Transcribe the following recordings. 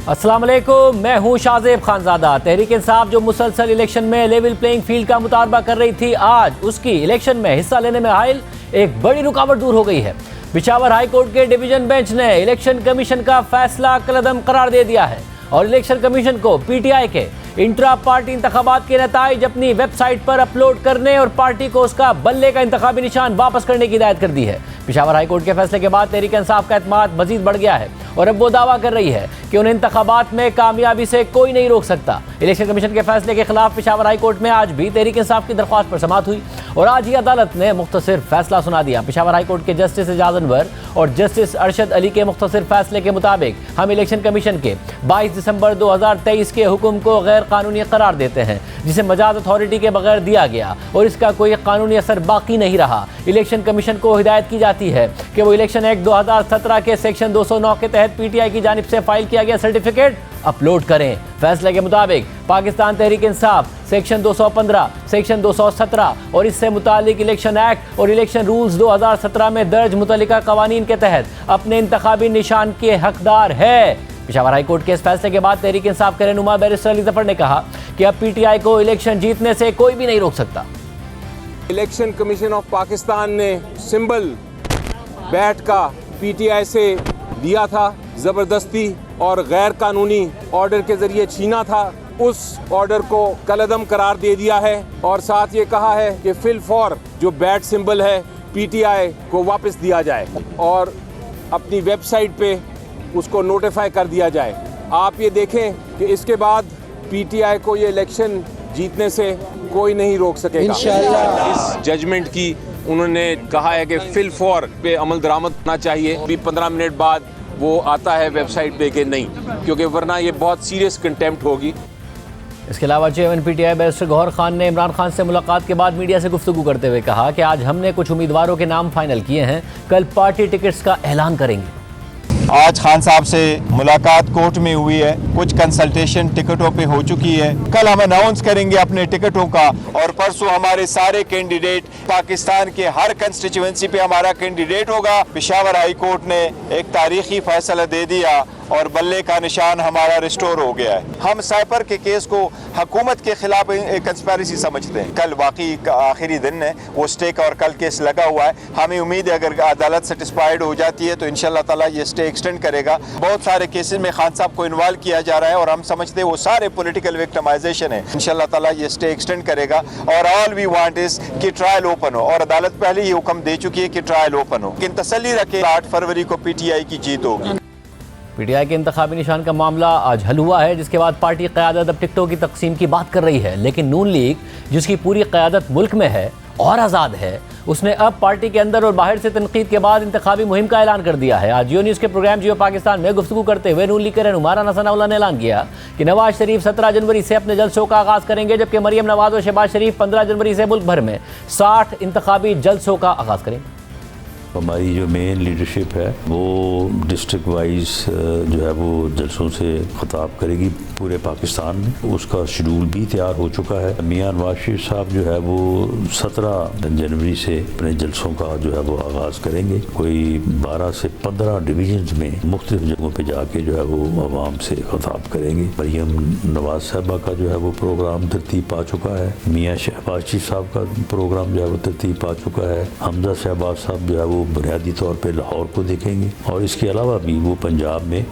अस्सलाम वालेकुम, मैं हूं शाहजेब खानजादा। तहरीक इंसाफ जो मुसलसल इलेक्शन में लेवल प्लेइंग फील्ड का मुतालबा कर रही थी, आज उसकी इलेक्शन में हिस्सा लेने में हाइल एक बड़ी रुकावट दूर हो गई है। पेशावर हाई कोर्ट के डिवीजन बेंच ने इलेक्शन कमीशन का फैसला कलअदम करार दे दिया है और इलेक्शन कमीशन को पीटीआई के इंट्रा पार्टी इंतखाबात के नताइज अपनी वेबसाइट पर अपलोड करने और पार्टी को उसका बल्ले का इंतखाबी निशान वापस करने की हिदायत कर दी है। पेशावर हाई कोर्ट के फैसले के बाद तहरीक इंसाफ का एतमाद मजीद बढ़ गया है और अब वो दावा कर रही है कि उन्हें इंतखाबात में कामयाबी से कोई नहीं रोक सकता। इलेक्शन कमीशन के फैसले के खिलाफ पेशावर हाई कोर्ट में आज भी तहरीक इंसाफ की दरख्वास्त पर समाअत हुई और आज ही अदालत ने मुख्तसर फैसला सुना दिया। पेशावर हाई कोर्ट के जस्टिस एजाज अनवर और जस्टिस अरशद अली के मुख्तसर फैसले के मुताबिक हम इलेक्शन कमीशन के 22 दिसंबर 2023 के हुक्म को गैर कानूनी करार देते हैं, जिसे मजाज अथॉरिटी के बगैर दिया गया और इसका कोई कानूनी असर बाकी नहीं रहा। इलेक्शन कमीशन को हिदायत की जाती है कि वो इलेक्शन एक्ट 2017 के सेक्शन 209 के तहत पीटीआई की जानिब से फाइल किया गया सर्टिफिकेट अपलोड करें। फैसले के मुताबिक पाकिस्तान तहरीक इंसाफ सेक्शन 215, सेक्शन 217 और इससे मुतालिक इलेक्शन एक्ट और इलेक्शन रूल्स 2017 में दर्ज मुतल्लिका कवानीन के तहत अपने इंतखाबी निशान के हकदार है। पेशावर हाई कोर्ट के इस फैसले के बाद तहरीक इंसाफ के रहनुमा बैरिस्टर अली जफर ने कहा कि अब पीटीआई को इलेक्शन जीतने से कोई भी नहीं रोक सकता। इलेक्शन कमीशन ऑफ पाकिस्तान ने सिंबल बैट का पीटीआई से लिया था, जबरदस्ती और गैर कानूनी ऑर्डर के जरिए छीना था। उस ऑर्डर को कलअदम करार दे दिया है और साथ ये कहा है कि फिल फॉर जो बैट सिंबल है पीटीआई को वापस दिया जाए और अपनी वेबसाइट पे उसको नोटिफाई कर दिया जाए। आप ये देखें कि इसके बाद पीटीआई को ये इलेक्शन जीतने से कोई नहीं रोक सकेगा इंशाअल्लाह। इस जजमेंट की उन्होंने कहा है कि फिल फॉर पे अमल दरामद होना चाहिए। अभी 15 मिनट बाद वो आता है वेबसाइट पे कि नहीं, क्योंकि वरना ये बहुत सीरियस कंटेम्प्ट होगी। इसके अलावा chairman PTI barrister Gohar Khan ने इमरान खान से मुलाकात के बाद मीडिया से गुफ्तगू करते हुए कहा कि आज हमने कुछ उम्मीदवारों के नाम फाइनल किए हैं, कल पार्टी टिकट्स का ऐलान करेंगे। आज खान साहब से मुलाकात कोर्ट में हुई है, कुछ कंसल्टेशन टिकटों पे हो चुकी है। कल हम अनाउंस करेंगे अपने टिकटों का और परसों हमारे सारे कैंडिडेट पाकिस्तान के हर कंस्टिट्यूएंसी पे हमारा कैंडिडेट होगा। पेशावर हाई कोर्ट ने एक तारीखी फैसला दे दिया और बल्ले का निशान हमारा रिस्टोर हो गया है। हम साइपर के केस को हुकूमत के खिलाफ कंस्पिरेसी समझते हैं। कल वाकई आखिरी दिन है, वो स्टे का और कल केस लगा हुआ है। हमें उम्मीद है अगर अदालत सेटिस्फाइड हो जाती है तो इंशाल्लाह ताला ये स्टे एक्सटेंड करेगा। बहुत सारे केसेस में खान साहब को इन्वॉल्व किया जा रहा है और हम समझते हैं वो सारे पॉलिटिकल विक्टिमाइजेशन है। इंशाल्लाह ताला ये स्टे एक्सटेंड करेगा और ऑल वी वांट इज कि ट्रायल ओपन हो और अदालत पहले ही हुक्म दे चुकी है कि ट्रायल ओपन हो। लेकिन तसल्ली रखे 8 फरवरी को पीटीआई की जीत होगी। पीटीआई के इंतखाबी निशान का मामला आज हल हुआ है, जिसके बाद पार्टी क़यादत अब टिकटों की तकसीम की बात कर रही है। लेकिन नून लीग, जिसकी पूरी क़यादत मुल्क में है और आज़ाद है, उसने अब पार्टी के अंदर और बाहर से तनकीद के बाद इंतखाबी मुहिम का ऐलान कर दिया है। आज जियो न्यूज़ के प्रोग्राम जियो पाकिस्तान में गुफ्तगू करते हुए नून लीग के रहनुमा राना सनाउल्लाह ने ऐलान किया कि नवाज शरीफ 17 जनवरी से अपने जलसों का आगाज़ करेंगे, जबकि मरियम नवाज और शहबाज शरीफ 15 जनवरी से मुल्क भर में 60 इंतखाबी जलसों का आगाज़ करेंगे। हमारी जो मेन लीडरशिप है वो डिस्ट्रिक्ट वाइज जो है वो जलसों से खिताब करेगी पूरे पाकिस्तान में। उसका शेड्यूल भी तैयार हो चुका है। मियां नवाज शरीफ साहब जो है वो 17 जनवरी से अपने जलसों का जो है वो आगाज़ करेंगे। कोई 12 से 15 डिवीजन्स में मुख्तलिफ जगहों पे जाके जो है वो आवाम से खिताब करेंगे। मरियम नवाज साहबा का जो है वो प्रोग्राम तरतीब पा चुका है। मियां शहबाज शरीफ साहब का प्रोग्राम जो है वो तरतीब पा चुका है। हमजा शहबाज साहब जो है वो बुनियादी तौर पे लाहौर को देखेंगे और इसके अलावा भी वो पंजाब में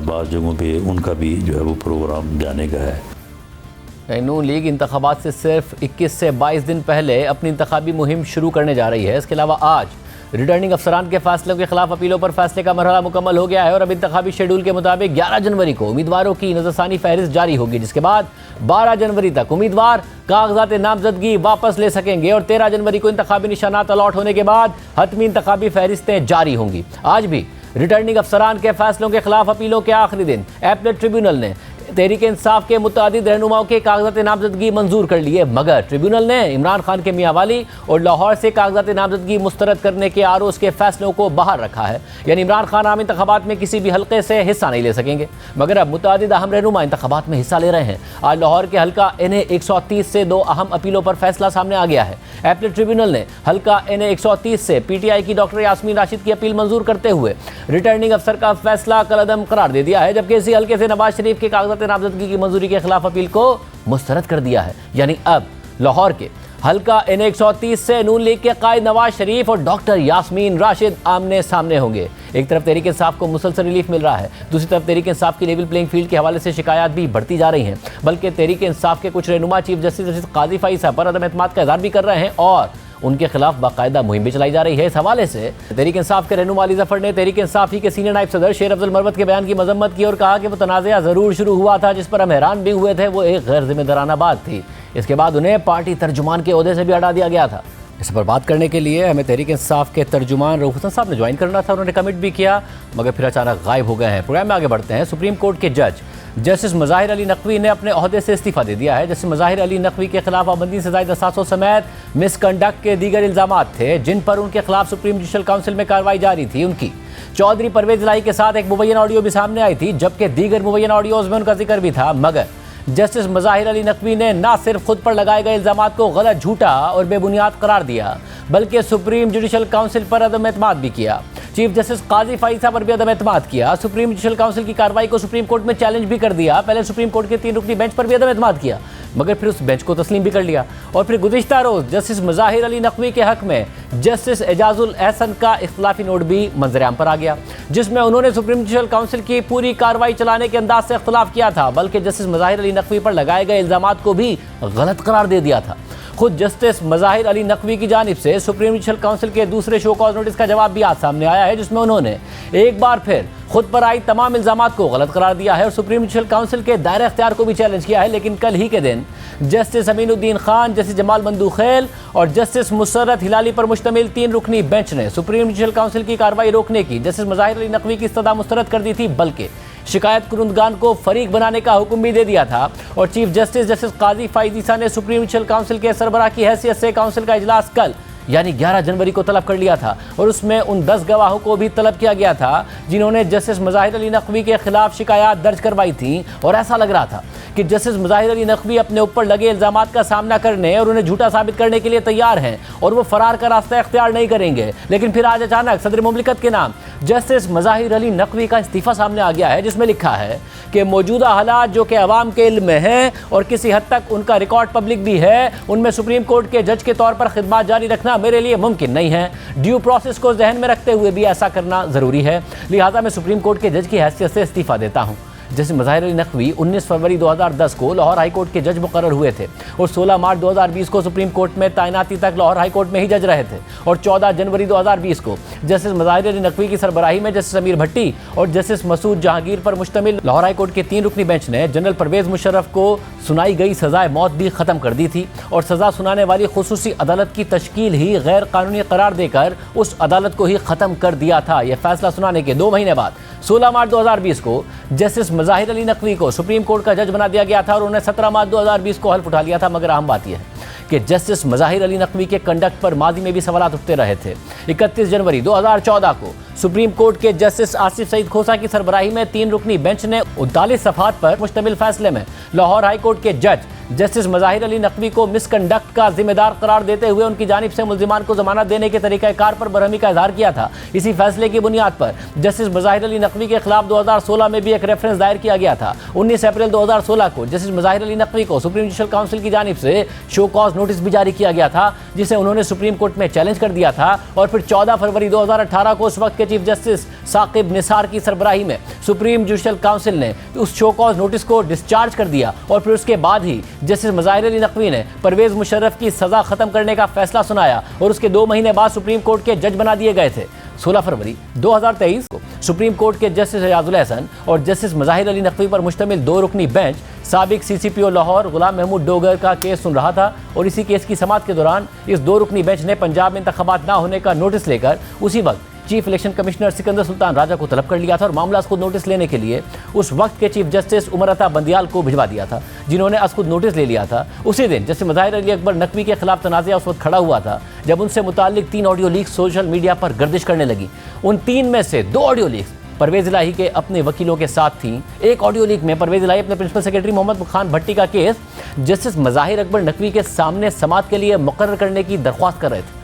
बाज़ जगहों पे उनका भी जो है वो प्रोग्राम जाने का है। नून लीग इंतखाबात से सिर्फ 21 से 22 दिन पहले अपनी इंतखाबी मुहिम शुरू करने जा रही है। इसके अलावा आज रिटर्निंग अफसरान के फैसलों के खिलाफ अपीलों पर फैसले का मरहला मुकम्मल हो गया है और अब इंतखाबी शेड्यूल के मुताबिक 11 जनवरी को उम्मीदवारों की नज़रसानी फहरिस्त जारी होगी, जिसके बाद 12 जनवरी तक उम्मीदवार कागजात नामजदगी वापस ले सकेंगे और 13 जनवरी को इंतखाबी निशानात अलॉट होने के बाद हतमी इंतखाबी फहरिस्तें जारी होंगी। आज भी रिटर्निंग अफसरान के फैसलों के खिलाफ अपीलों के आखिरी दिन एपलेट ट्रिब्यूनल ने तहरीक इंसाफ के मुतअद्दिद रहनुमाओं के कागजात नामजदगी मंजूर कर लिए, मगर ट्रिब्यूनल ने इमरान खान के मियांवाली और लाहौर से कागजात नामजदगी मुस्तरद करने के आरोज के फैसलों को बाहर रखा है। यानी इमरान खान आम इंतखाबात में किसी भी हल्के से हिस्सा नहीं ले सकेंगे, मगर अब मुतअद्दिद अहम रहनुमा इंतखाबात में हिस्सा ले रहे हैं। आज लाहौर के हल्का NA 130 से 2 अहम अपीलों पर फैसला सामने आ गया है। एपीलेट ट्रिब्यूनल ने हल्का NA 130 से PTI की डॉक्टर यास्मीन राशिद की अपील मंजूर करते हुए रिटर्निंग अफसर का फैसला कलअदम करार दे दिया है, जबकि इसी हल्के से नवाज शरीफ के कागजात नामजदगी की मंजूरी के खिलाफ अपील को मुस्तरद कर दिया है। यानी अब लाहौर के हल्का NA 130 से नून लीग के कायद नवाज शरीफ और डॉक्टर यास्मीन राशिद आमने सामने होंगे। एक तरफ तहरीक इंसाफ को मुसलसल रिलीफ मिल रहा है, दूसरी तरफ तहरीक इंसाफ की लेवल प्लेइंग फील्ड के हवाले से शिकायत भी बढ़ती जा रही हैं। बल्कि तहरीक इंसाफ के कुछ रहनुमा चीफ जस्टिस काजी फाइसा पर अदम एतमाद का इज़हार भी कर रहे हैं और उनके खिलाफ बाकायदा मुहिम भी चलाई जा रही है। इस हवाले से तहरीक इंसाफ के रहनुमा अली जफर ने तहरीक इंसाफ ही के सीनियर नायब सदर शेर अफजल मरवत के बयान की मजम्मत की और कहा कि वो तनाज़ा ज़रूर शुरू हुआ था, जिस पर हम हैरान भी हुए थे, वो एक गैर जिम्मेदाराना बात थी। इसके बाद उन्हें पार्टी तर्जुमान के ओहदे से भी हटा दिया गया था। इस पर बात करने के लिए हमें तहरीक इंसाफ के तर्जुमान रऊफ हसन साहब ने ज्वाइन करना था, उन्होंने कमिट भी किया, मगर फिर अचानक गायब हो गए हैं। प्रोग्राम में आगे बढ़ते हैं। सुप्रीम कोर्ट के जज जस्टिस मज़ाहिर अली नकवी ने अपने ओहदे से इस्तीफ़ा दे दिया है। जस्टिस मज़ाहिर अली नकवी के खिलाफ पाबंदी से ज़ायद असासों समेत मिसकंडक्ट के दीगर इल्ज़ामात थे, जिन पर उनके खिलाफ सुप्रीम जुडिशल काउंसिल में कार्रवाई जारी थी। उनकी चौधरी परवेज इलाही के साथ एक मुबैना ऑडियो भी सामने आई थी, जबकि दीगर मुबैना ऑडियोज़ में उनका जिक्र भी था। मगर जस्टिस मज़ाहिर अली नकवी ने न सिर्फ खुद पर लगाए गए इल्ज़ामात को गलत, झूठा और बेबुनियाद करार दिया, बल्कि सुप्रीम जुडिशल काउंसिल पर अदम एतमाद भी किया। चीफ जस्टिस काजी फाइसा पर भी अदम एतमाद किया। सुप्रीम जुडिशल काउंसिल की कार्रवाई को सुप्रीम कोर्ट में चैलेंज भी कर दिया। पहले सुप्रीम कोर्ट के 3 रुकनी बेंच पर भी अदम एतमाद किया, मगर फिर उस बेंच को तस्लीम भी कर लिया। और फिर गुज़िश्ता रोज़ जस्टिस मज़ाहिर अली नकवी के हक़ में जस्टिस एजाजुल एहसन का इख्तिलाफी नोट भी मंजर-ए-आम पर आ गया, जिसमें उन्होंने सुप्रीम जुडिशल काउंसिल की पूरी कार्रवाई चलाने के अंदाज से इख्तिलाफ किया था, बल्कि जस्टिस मज़ाहिर अली नकवी पर लगाए गए इल्ज़ामात को भी गलत करार दे दिया था। खुद जस्टिस मज़ाहिर अली नकवी की जानिब से सुप्रीम जुडिशल काउंसिल के दूसरे शो कॉज नोटिस का जवाब भी आज सामने आया है, जिसमें उन्होंने एक बार फिर खुद पर आई तमाम इल्ज़ामात को गलत करार दिया है और सुप्रीम जुडिशल काउंसिल के दायरे इख्तियार को भी चैलेंज किया है। लेकिन कल ही के दिन जस्टिस अमीनुद्दीन खान, जस्टिस जमाल बंदूखेल और जस्टिस मुसर्रत हिलाली पर मुश्तमिल 3 रुकनी बेंच ने सुप्रीम जुडिशल काउंसिल की कार्रवाई रोकने की जस्टिस मज़ाहिर अली नकवी की इस्तदा मुस्तरद कर दी थी, बल्कि शिकायत कुरुंदगान को फरीक बनाने का हुक्म भी दे दिया था। और चीफ जस्टिस जस्टिस काजी फाइसा ने सुप्रीम जुडिशल काउंसिल के सरबराह की हैसियत से काउंसिल का इजलास कल यानी 11 जनवरी को तलब कर लिया था और उसमें उन 10 गवाहों को भी तलब किया गया था जिन्होंने जस्टिस मज़ाहिर अली नकवी के खिलाफ शिकायत दर्ज करवाई थी। और ऐसा लग रहा था कि जस्टिस मज़ाहिर अली नकवी अपने ऊपर लगे इल्ज़ामात का सामना करने और उन्हें झूठा साबित करने के लिए तैयार हैं और वो फरार का रास्ता इख्तियार नहीं करेंगे। लेकिन फिर आज अचानक सदर मुमलिकत के नाम जस्टिस मज़ाहिर अली नकवी का इस्तीफ़ा सामने आ गया है, जिसमें लिखा है कि मौजूदा हालात जो कि अवाम के इल्म में हैं और किसी हद तक उनका रिकॉर्ड पब्लिक भी है, उनमें सुप्रीम कोर्ट के जज के तौर पर खिदमत जारी रखना मेरे लिए मुमकिन नहीं है। ड्यू प्रोसेस को जहन में रखते हुए भी ऐसा करना ज़रूरी है, लिहाजा मैं सुप्रीम कोर्ट के जज की हैसियत से इस्तीफ़ा देता हूँ। जस्टिस मज़ाहिर अली नकवी 19 फरवरी 2010 को लाहौर हाई कोर्ट के जज मुकर्रर हुए थे और 16 मार्च 2020 को सुप्रीम कोर्ट में तैनाती तक लाहौर हाई कोर्ट में ही जज रहे थे। और 14 जनवरी 2020 को जस्टिस मज़ाहिर अली नकवी की सरबराही में जस्टिस अमीर भट्टी और जस्टिस मसूद जहांगीर पर मुश्तमिल लाहौर हाई कोर्ट के 3 रुकनी बेंच ने जनरल परवेज़ मुशर्रफ को सुनाई गई सज़ाए मौत भी ख़त्म कर दी थी और सज़ा सुनाने वाली खुसूसी अदालत की तश्कील ही गैर कानूनी करार देकर उस अदालत को ही ख़त्म कर दिया था। यह फैसला सुनाने के 2 महीने बाद 16 मार्च 2020 को जस्टिस मज़ाहिर अली नकवी को सुप्रीम कोर्ट का जज बना दिया गया था और उन्होंने 17 मार्च 2020 को हल्फ उठा लिया था। मगर अहम बात यह है कि जस्टिस मज़ाहिर अली नकवी के कंडक्ट पर माजी में भी सवालात उठते रहे थे। 31 जनवरी 2014 को सुप्रीम कोर्ट के जस्टिस आसिफ सईद खोसा की सरबराही में 3 रुकनी बेंच ने 39 सफ़हात पर मुश्तमिल फैसले में लाहौर हाई कोर्ट के जज जस्टिस मज़ाहिर अली नकवी को मिसकंडक्ट का जिम्मेदार करार देते हुए उनकी जानिब से मुल्जिमान को जमानत देने के तरीक़ाकार पर बरहमी का इजहार किया था। इसी फैसले की बुनियाद पर जस्टिस मज़ाहिर अली नकवी के खिलाफ 2016 में भी एक रेफरेंस दायर किया गया था। 19 अप्रैल 2016 को जस्टिस मज़ाहिर अली नकवी को सुप्रीम जुडिशल काउंसिल की जानिब से शो कॉज नोटिस भी जारी किया गया था, जिसे उन्होंने सुप्रीम कोर्ट में चैलेंज कर दिया था। और फिर 14 फरवरी 2018 को उस वक्त के चीफ जस्टिस साकिब निसार की सरबराही में सुप्रीम जुडिशल काउंसिल ने उस शो कॉज नोटिस को डिस्चार्ज कर दिया और फिर उसके बाद ही जस्टिस मज़ाहिर अली नकवी ने परवेज़ मुशर्रफ की सज़ा ख़त्म करने का फैसला सुनाया और उसके 2 महीने बाद सुप्रीम कोर्ट के जज बना दिए गए थे। 16 फरवरी 2023 को सुप्रीम कोर्ट के जस्टिस एजाजुल एहसन और जस्टिस मज़ाहिर अली नकवी पर मुश्तमिल 2 रुकनी बेंच साबिक CCPO लाहौर गुलाम महमूद डोगर का केस सुन रहा था और इसी केस की समाअत के दौरान इस 2 रुकनी बेंच ने पंजाब में इंतखाबात ना होने का नोटिस लेकर उसी वक्त chief election commissioner Sikandar Sultan Raja को तलब कर लिया था और मामला असखुद नोटिस लेने के लिए उस वक्त के चीफ जस्टिस उमर अता बंदियाल को भिजवा दिया था, जिन्होंने असखुद नोटिस ले लिया था। उसी दिन जस्टिस मज़ाहिर अली अकबर नकवी के खिलाफ तनाज़ा उस वक्त खड़ा हुआ था जब उनसे मुताल्लिक 3 ऑडियो लीक सोशल मीडिया पर गर्दिश करने लगी। उन 3 में से 2 ऑडियो लीक्स परवेज़ इलाही के अपने वकीलों के साथ थी। एक ऑडियो लीक में परवेज़ इलाही अपने प्रिंसिपल सेक्रेटरी मोहम्मद खान भट्टी का केस जस्टिस मज़ाहिर अकबर नकवी के सामने समाअत के लिए मुकर्रर करने की दरख्वास्त कर रहे थे,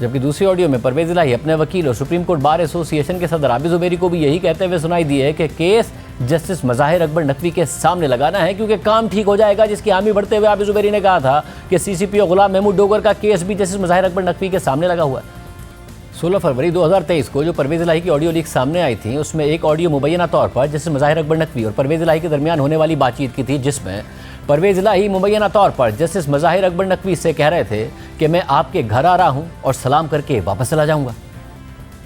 जबकि दूसरी ऑडियो में परवेज़ इलाही अपने वकील और सुप्रीम कोर्ट बार एसोसिएशन के सदर आबिद ज़ुबैरी को भी यही कहते हुए सुनाई दी है कि केस जस्टिस मज़ाहिर अकबर नकवी के सामने लगाना है क्योंकि काम ठीक हो जाएगा, जिसकी हामी बढ़ते हुए आबिद ज़ुबैरी ने कहा था कि CCPO गुलाम महमूद डोगर का केस भी जस्टिस मज़ाहिर अकबर नकवी के सामने लगा हुआ है। 16 फरवरी 2023 को जो परवेज़ इलाही की ऑडियो लीक सामने आई थी, उसमें एक ऑडियो मुबैना तौर पर जस्टिस मज़ाहिर अकबर नकवी और परवेज़ इलाही के दरमियान होने वाली बातचीत की थी, जिसमें परवेज़ इलाही मुबैना तौर पर जस्टिस मज़ाहिर अकबर नकवी से कह रहे थे कि मैं आपके घर आ रहा हूं और सलाम करके वापस चला जाऊंगा।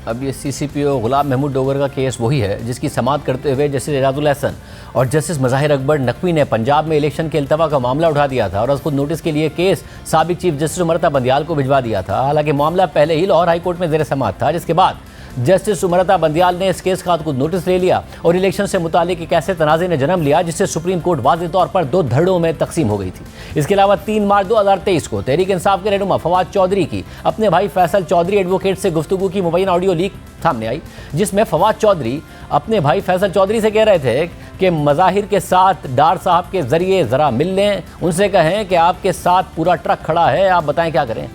अब ये CCPO गुलाम महमूद डोगर का केस वही है जिसकी समाअत करते हुए जस्टिस एजाजुल हसन और जस्टिस मज़ाहिर अकबर नकवी ने पंजाब में इलेक्शन के इल्तवा का मामला उठा दिया था और उसको नोटिस के लिए केस साबिक चीफ जस्टिस उमर अता बंदियाल को भिजवा दिया था। हालांकि मामला पहले ही लाहौर हाई कोर्ट में ज़ेर समाअत था, जिसके बाद जस्टिस उमर अता बंदियाल ने इस केस का खुद नोटिस ले लिया और इलेक्शन से मुतालिक एक ऐसे तनाज़े ने जन्म लिया जिससे सुप्रीम कोर्ट वाज़ेह तौर पर 2 धड़ों में तकसीम हो गई थी। इसके अलावा 3 मार्च 2023 को तहरीक इंसाफ के रहनुमा फवाद चौधरी की अपने भाई फैसल चौधरी एडवोकेट से गुफ्तगू की मुबैना ऑडियो लीक सामने आई, जिसमें फवाद चौधरी अपने भाई फैसल चौधरी से कह रहे थे कि मज़ाहिर के साथ डार साहब के ज़रिए ज़रा मिल लें, उनसे कहें कि आपके साथ पूरा ट्रक खड़ा है, आप बताएं क्या करें।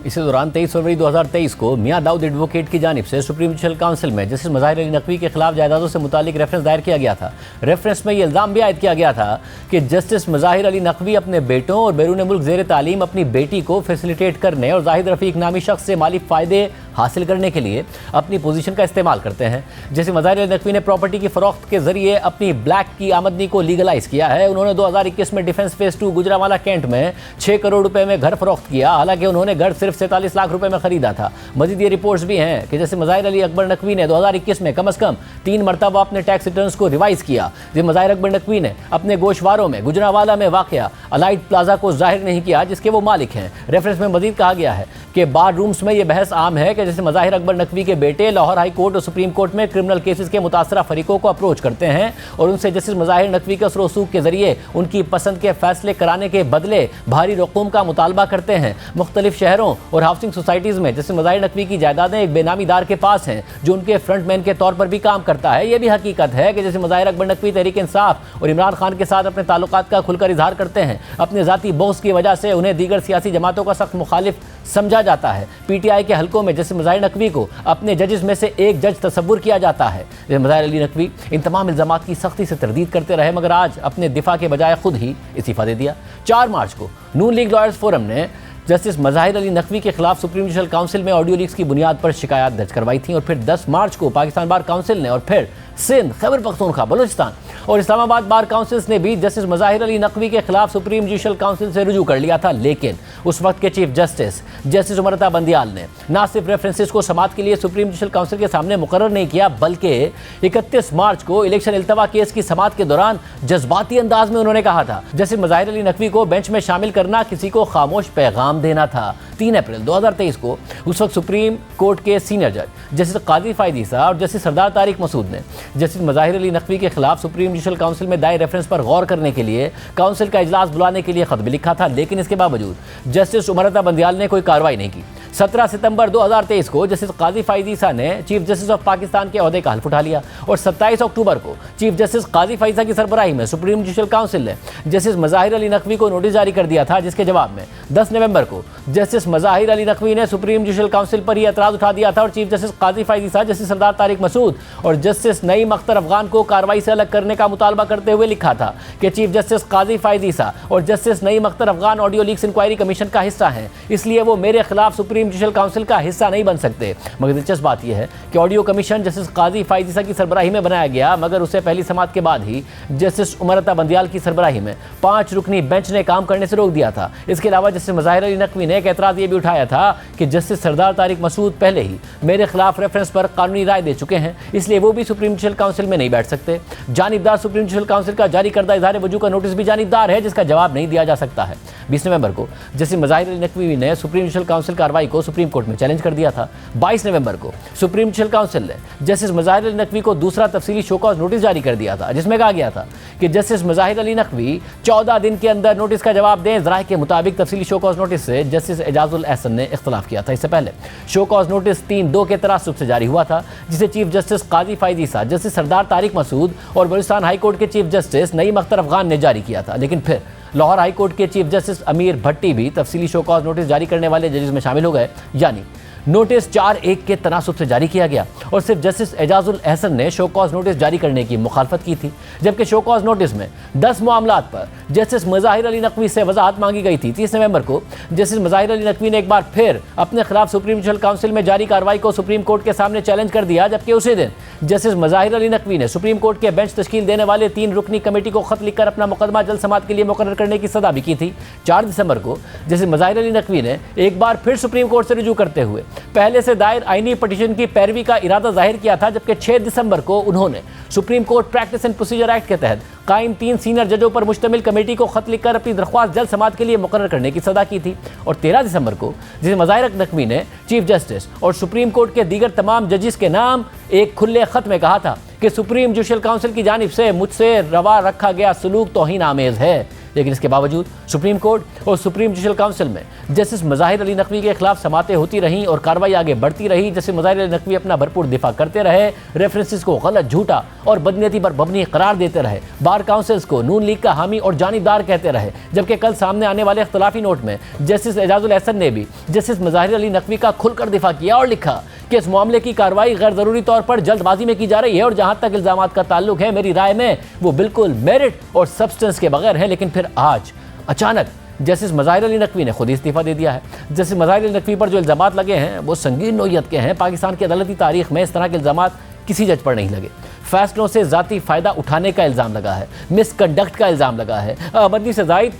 इसी दौरान 23 फरवरी 2023 को मियां दाऊद एडवोकेट की जानिब से सुप्रीम जुडिशल काउंसिल में जस्टिस मज़ाहिर अली नकवी के खिलाफ जायदादों से मुतालिक रेफरेंस दायर किया गया था। रेफरेंस में ये इल्ज़ाम भी आयद किया गया था कि जस्टिस मज़ाहिर अली नकवी अपने बेटों और बैरून मुल्क ज़ेर तालीम अपनी बेटी को फैसिलिटेट करने और जाहिद रफ़ीक नामी शख्स से माली फ़ायदे हासिल करने के लिए अपनी पोजीशन का इस्तेमाल करते हैं। जैसे मज़ाहिर अली नकवी ने प्रॉपर्टी की फ़रोख्त के ज़रिए अपनी ब्लैक की आमदनी को लीगलाइज़ किया है। उन्होंने 2021 में डिफेंस फेज़ 2 गुजरावाला कैंट में 6 करोड़ रुपए में घर फ़रोख्त किया, हालांकि उन्होंने घर सिर्फ 47 लाख रुपए में खरीदा था। मजीद ये रिपोर्ट्स भी हैं कि जैसे मज़ाहिर अली अकबर नकवी ने 2021 में कम अज़ कम 3 मरतबा अपने टैक्स रिटर्न्स को रिवाइज़ किया। जब मज़ाहिर अकबर नकवी ने अपने गोशवारों में गुजरावाला में वाक़या अलाइट प्लाजा को जाहिर नहीं किया जिसके वो मालिक हैं। रेफरेंस में मजीद कहा गया है कि बार रूम्स में यह बहस आम है कि जैसे मज़ाहिर अकबर नकवी के बेटे लाहौर हाई कोर्ट और सुप्रीम कोर्ट में क्रिमिनल केसेस के मुतासरा फरीकों को अप्रोच करते हैं और उनसे जस्टिस मज़ाहिर नकवी के रसूख के जरिए उनकी पसंद के फैसले कराने के बदले भारी रकूम का मुतालबा करते हैं। मुख्तलिफ शहरों और हाउसिंग सोसाइटीज़ में जस्टिस मज़ाहिर नकवी की जायदादें एक बेनामीदार के पास हैं जो उनके फ्रंटमैन के तौर पर भी काम करता है। यह भी हकीकत है कि जैसे मज़ाहिर अकबर नकवी तहरीक इंसाफ और इमरान खान के साथ अपने ताल्लुकात का खुलकर इजहार करते हैं। अपने ज़ाती बोझ की वजह से उन्हें दीगर सियासी जमातों का सख्त मुखालिफ समझा जाता है। PTI के हलकों में जस्टिस मज़ाहिर नकवी को अपने जजेस में से एक जज तस्वुर किया जाता है। मज़ाहिर अली नकवी इन तमाम इल्ज़ामात की सख्ती से तरदीद करते रहे, मगर आज अपने दिफा के बजाय खुद ही इस्तीफ़ा दे दिया। 4 मार्च को नून लीग लॉयर्स फोरम ने जस्टिस मज़ाहिर अली नकवी के खिलाफ सुप्रीम जुडिशल काउंसिल में ऑडियो लीक्स की बुनियाद पर शिकायत दर्ज करवाई थी और फिर 10 मार्च को पाकिस्तान बार काउंसिल ने और फिर सिंध, खैबर पख्तूनख्वा, बलूचिस्तान और इस्लामाबाद बार काउंसिल्स ने भी जस्टिस मज़ाहिर अली नकवी के खिलाफ सुप्रीम जुडिशल काउंसिल से रुजू कर लिया था। लेकिन उस वक्त के चीफ जस्टिस उमर अता बंदियाल ने ना सिर्फ रेफरेंसेस को समाअत के लिए सुप्रीम जुडिशल काउंसिल के सामने मुकर्रर नहीं किया, बल्कि 31 मार्च को इलेक्शन इल्तवा केस की समाअत के दौरान जज्बाती अंदाज में उन्होंने कहा था जस्टिस मज़ाहिर अली नकवी को बेंच में शामिल करना किसी को खामोश पैगाम देना था। 3 अप्रैल 2023 को उस वक्त सुप्रीम कोर्ट के सीनियर जज जस्टिस काजी फायद ईसा और जस्टिस सरदार तारिक मसूद ने जस्टिस मज़ाहिर अली नकवी के खिलाफ सुप्रीम जुडिशल काउंसिल में दायर रेफरेंस पर गौर करने के लिए काउंसिल का इजलास बुलाने के लिए खत भी लिखा था। लेकिन इसके बावजूद जस्टिस उमर अता बंदियाल ने कोई कार्रवाई नहीं की। 17 सितंबर 2023 को जस्टिस काजी फायद ईसा ने चीफ जस्टिस ऑफ पाकिस्तान के ओहदे का हल्फ उठा लिया और 27 अक्टूबर को चीफ जस्टिस काजी फायद ईसा की सरबराही में सुप्रीम जुडिशल काउंसिल ने जस्टिस मज़ाहिर अली नकवी को नोटिस जारी कर दिया था, जिसके जवाब में 10 नवंबर को जस्टिस मज़ाहिर अली नकवी ने सुप्रीम जुडिशल काउंसिल पर यह एतराज़ उठा दिया था और चीफ जस्टिस काजी फायद ईसा, जस्टिस सरदार तारिक मसूद और जस्टिस नईम अख्तर अफगान को कार्रवाई से अलग करने का मुतालबा करते हुए लिखा था कि चीफ जस्टिस काजी फायद ईसा और justice Naeem Akhtar Afghan audio leaks inquiry commission का हिस्सा हैं, इसलिए वो मेरे खिलाफ सुप्रीम जुडिशल काउंसिल का हिस्सा नहीं बन सकते। मगर दिलचस्प बात यह है कि ऑडियो कमीशन जस्टिस काजी फायद ईसा की सरबराही में बनाया गया, मगर उससे पहली समाअत के बाद ही जस्टिस उमर अता बंदियाल की सरबराही में 5 रुकनी बेंच ने काम करने से रोक दिया था। इसके अलावा जस्टिस मज़ाहिर अली नकवी ने एक एतराज़ ये भी उठाया था कि जस्टिस सरदार तारिक मसूद पहले ही मेरे खिलाफ रेफरेंस पर कानूनी राय दे चुके हैं, इसलिए वो भी सुप्रीम जुडिशल काउंसिल में नहीं बैठ सकते। जानिबदार सुप्रीम जुडिशल काउंसिल का जारी करदा इज़हार वजू का नोटिस भी जानिबदार है, जिसका जवाब नहीं दिया जा सकता है। 20 नवंबर को जस्टिस मज़ाहिर अली नकवी ने सुप्रीम जुडिशल काउंसिल कार्रवाई को सुप्रीम कोर्ट में चैलेंज कर दिया था। 22 नवंबर को सुप्रीम जुडिशल काउंसिल ने जस्टिस मज़ाहिर अली नकवी को दूसरा तफसीली शो कॉज नोटिस जारी कर दिया था, जिसमें कहा गया था कि जस्टिस मज़ाहिर अली नकवी 14 दिन के अंदर नोटिस का जवाब दें। ज़राए के मुताबिक तफसीली शो कॉज नोटिस से जस्टिस एजाजुल एहसन ने इख्तलाफ किया था। इससे पहले शो कॉज नोटिस 3-2 के तनासुब से जारी हुआ था, जिसे चीफ जस्टिस काजी फायद ईसा, जस्टिस सरदार तारिक मसूद और बलूचिस्तान हाई कोर्ट के चीफ जस्टिस नईम अख्तर अफगान ने जारी किया था। लेकिन फिर लाहौर हाई कोर्ट के चीफ जस्टिस अमीर भट्टी भी तफसीली शो कॉज नोटिस जारी करने वाले जजेस में शामिल हो गए, यानी नोटिस 4-1 के तनासुब से जारी किया गया और सिर्फ जस्टिस एजाजुल एहसन ने शो कॉज नोटिस जारी करने की मुखालफत की थी। जबकि शो कॉज नोटिस में 10 मामलात पर जस्टिस मज़ाहिर अली नकवी से वजाहत मांगी गई थी। 30 नवंबर को जस्टिस मज़ाहिर अली नकवी ने एक बार फिर अपने खिलाफ सुप्रीम जुडिशल काउंसिल में जारी कार्रवाई को सुप्रीम कोर्ट के सामने चैलेंज कर दिया। जबकि उसी दिन जस्टिस मज़ाहिर अली नकवी ने सुप्रीम कोर्ट के बेंच तश्कील देने वाले 3 रुकनी कमेटी को खत लिखकर अपना मुकदमा जल्द समाअत के लिए मुकर्रर करने की सदा भी की थी। 4 दिसंबर को जस्टिस मज़ाहिर अली नकवी ने एक बार फिर सुप्रीम कोर्ट से रुजू करते हुए पहले से दायर आईनी पिटीशन की पैरवी का इरादा जाहिर किया था। जबकि 6 दिसंबर को उन्होंने supreme court practice and procedure act के तहत कायम 3 सीनियर जजों पर मुश्तमिल कमेटी को खत लिखकर अपनी दरख्वास्त जल्द समाअत के लिए मुकर्रर करने की सदा की थी। और 13 दिसंबर को जस्टिस मज़ाहिर अली नकवी ने चीफ जस्टिस और सुप्रीम कोर्ट के दीगर तमाम जजेस के नाम एक खुले खत में कहा था कि सुप्रीम जुडिशल काउंसिल की जानिब से मुझसे रवा रखा गया सलूक तौहीन आमेज है। लेकिन इसके बावजूद सुप्रीम कोर्ट और सुप्रीम जुडिशल काउंसिल में जस्टिस मज़ाहिर अली नकवी के खिलाफ समातें होती रहीं और कार्रवाई आगे बढ़ती रही। जस्टिस मज़ाहिर अली नकवी अपना भरपूर दिफा करते रहे, रेफरेंसेस को गलत, झूठा और बदनीयती पर मबनी करार देते रहे, बार काउंसिल्स को नून लीग का हामी और जानिबदार कहते रहे। जबकि कल सामने आने वाले इख्तलाफी नोट में जस्टिस एजाजुल एहसन ने भी जस्टिस मज़ाहिर अली नकवी का खुलकर दिफा किया और लिखा कि इस मामले की कार्रवाई गैर ज़रूरी तौर पर जल्दबाजी में की जा रही है और जहाँ तक इल्ज़ामात का ताल्लुक है मेरी राय में वो बिल्कुल मेरिट और सब्सटेंस के बगैर है। लेकिन फिर आज अचानक जस्टिस मज़ाहिर अली नकवी ने खुद ही इस्तीफ़ा दे दिया है। जस्टिस मज़ाहिर अली नकवी पर जो इल्ज़ामात लगे हैं वो संगीन नौइयत के हैं। पाकिस्तान की अदालती तारीख में इस तरह के इल्ज़ामात किसी जज पर नहीं लगे। फैसलों से ज़ाती फ़ायदा उठाने का इल्ज़ाम लगा है, मिसकंडक्ट का इल्ज़ाम लगा है, आमदनी से ज़ायद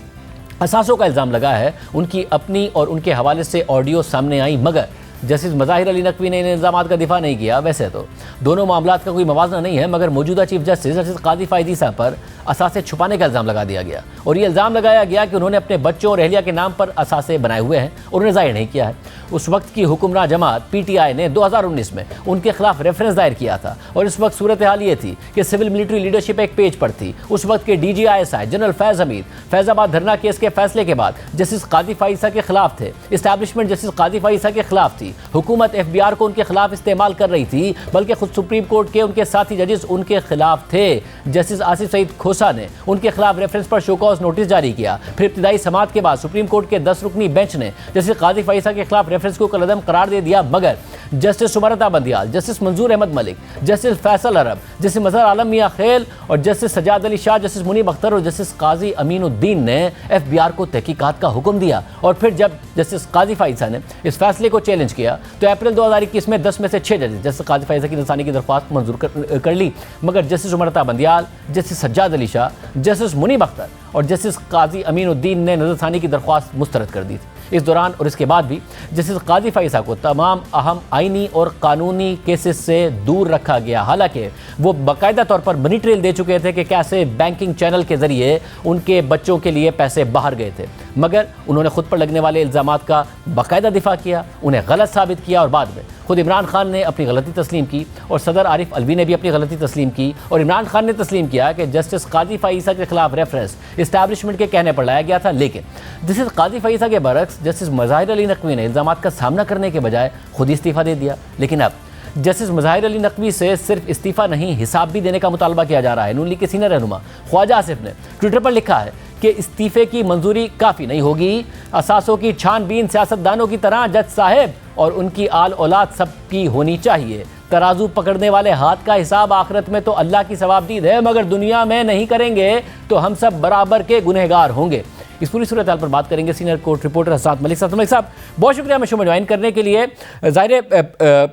असासों का इल्ज़ाम लगा है। उनकी अपनी और उनके हवाले से ऑडियो सामने आई, मगर जस्टिस मज़ाहिर अली नकवी ने इन इल्ज़ामात का दिफा नहीं किया। वैसे तो दोनों मामलात का कोई मवाजना नहीं है, मगर मौजूदा चीफ जस्टिस जस्टिस काजी फायद ईसा पर असासे छुपाने का इल्ज़ाम लगा दिया गया और ये इल्ज़ाम लगाया गया कि उन्होंने अपने बच्चों और अहलिया के नाम पर असासे बनाए हुए हैं और उन्हें ज़ाहिर नहीं किया है। उस वक्त की हुक्मरान जमात PTI ने 2019 में उनके खिलाफ रेफरेंस दायर किया था और इस वक्त सूरत हाल ये थी कि सिविल मिलिट्री लीडरशिप एक पेज पर थी। उस वक्त के DGISI जनरल फैज़ हमीद फैज़ाबाद धरना केस के फैसले के बाद जस्टिस काजी फायद ईसा के खिलाफ थे, इस्टेब्लिशमेंट जस्टिस काजी फायद ईसा के खिलाफ थी, हुकूमत FBR को उनके खिलाफ इस्तेमाल कर रही थी, बल्कि खुद सुप्रीम कोर्ट के उनके साथी जजेस उनके खिलाफ थे। जस्टिस आसिफ सईद खोसा ने उनके खिलाफ रेफरेंस पर शो कॉज नोटिस जारी किया। फिर इब्तिदाई समाअत के बाद सुप्रीम कोर्ट के 10 रुकनी बेंच ने जस्टिस काजी फायद ईसा के खिलाफ रेफरेंस को कलअदम करार दे दिया, मगर जस्टिस सुमरता बंदियाल, जस्टिस मंजूर अहमद मलिक, जस्टिस फैसल अरब, जस्टिस मज़हर आलम मियां खेल और जस्टिस सजाद अली शाह, जस्टिस मुनीब अख्तर और जस्टिस काजी अमीनुद्दीन ने FBR को तहकीकात का हुक्म दिया। और फिर जब जस्टिस काजी फायद ईसा ने इस फैसले को चैलेंज किया तो अप्रैल 2021 में 10 में से 6 जजेस जस्टिस काजी फायद ईसा की नज़रसानी की दरख्वास्त मंजूर कर ली, मगर जस्टिस सुमरता बंदियाल, जस्टिस सजाद अली शाह, जस्टिस मुनीब अख्तर और जस्टिस काजी अमीनुद्दीन ने नज़रसानी की दरख्वास्त मुस्तरद कर दी थी। इस दौरान और इसके बाद भी जस्टिस काजी फायद ईसा को तमाम अहम आइनी और कानूनी केसेस से दूर रखा गया। हालांकि वो बाकायदा तौर पर मनी ट्रेल दे चुके थे कि कैसे बैंकिंग चैनल के ज़रिए उनके बच्चों के लिए पैसे बाहर गए थे, मगर उन्होंने खुद पर लगने वाले इल्ज़ामात का बाकायदा दिफा किया, उन्हें गलत साबित किया और बाद में खुद इमरान खान ने अपनी गलती तस्लीम की और सदर आरिफ अलवी ने भी अपनी गलती तस्लीम की और इमरान खान ने तस्लीम किया कि जस्टिस काजी फायद ईसा के खिलाफ रेफरेंस इस्टेब्लिशमेंट के कहने पर लाया गया था। लेकिन जस्टिस काजी फायद ईसा के बरक्स जस्टिस मज़ाहिर अली नकवी ने इल्ज़ामात का सामना करने के बजाय खुद ही इस्तीफ़ा दे दिया। लेकिन अब जस्टिस मज़ाहिर अली नकवी से सिर्फ इस्तीफ़ा नहीं, हिसाब भी देने का मुतालबा किया जा रहा है। नून लीग के सीनियर रहनुमा ख्वाजा आसिफ ने ट्विटर पर लिखा है कि इस्तीफ़े की मंजूरी काफ़ी नहीं होगी, असासों की छानबीन सियासतदानों की तरह जज साहब और उनकी आल औलाद सबकी होनी चाहिए। तराजू पकड़ने वाले हाथ का हिसाब आखिरत में तो अल्लाह की सवाबदीद है, मगर दुनिया में नहीं करेंगे तो हम सब बराबर के गुनहगार होंगे। इस पूरी सूरत हाल पर बात करेंगे सीनियर कोर्ट रिपोर्टर हसनात मलिक साहब। मलिक साहब, बहुत शुक्रिया हमें शो में ज्वाइन करने के लिए। ज़ाहिर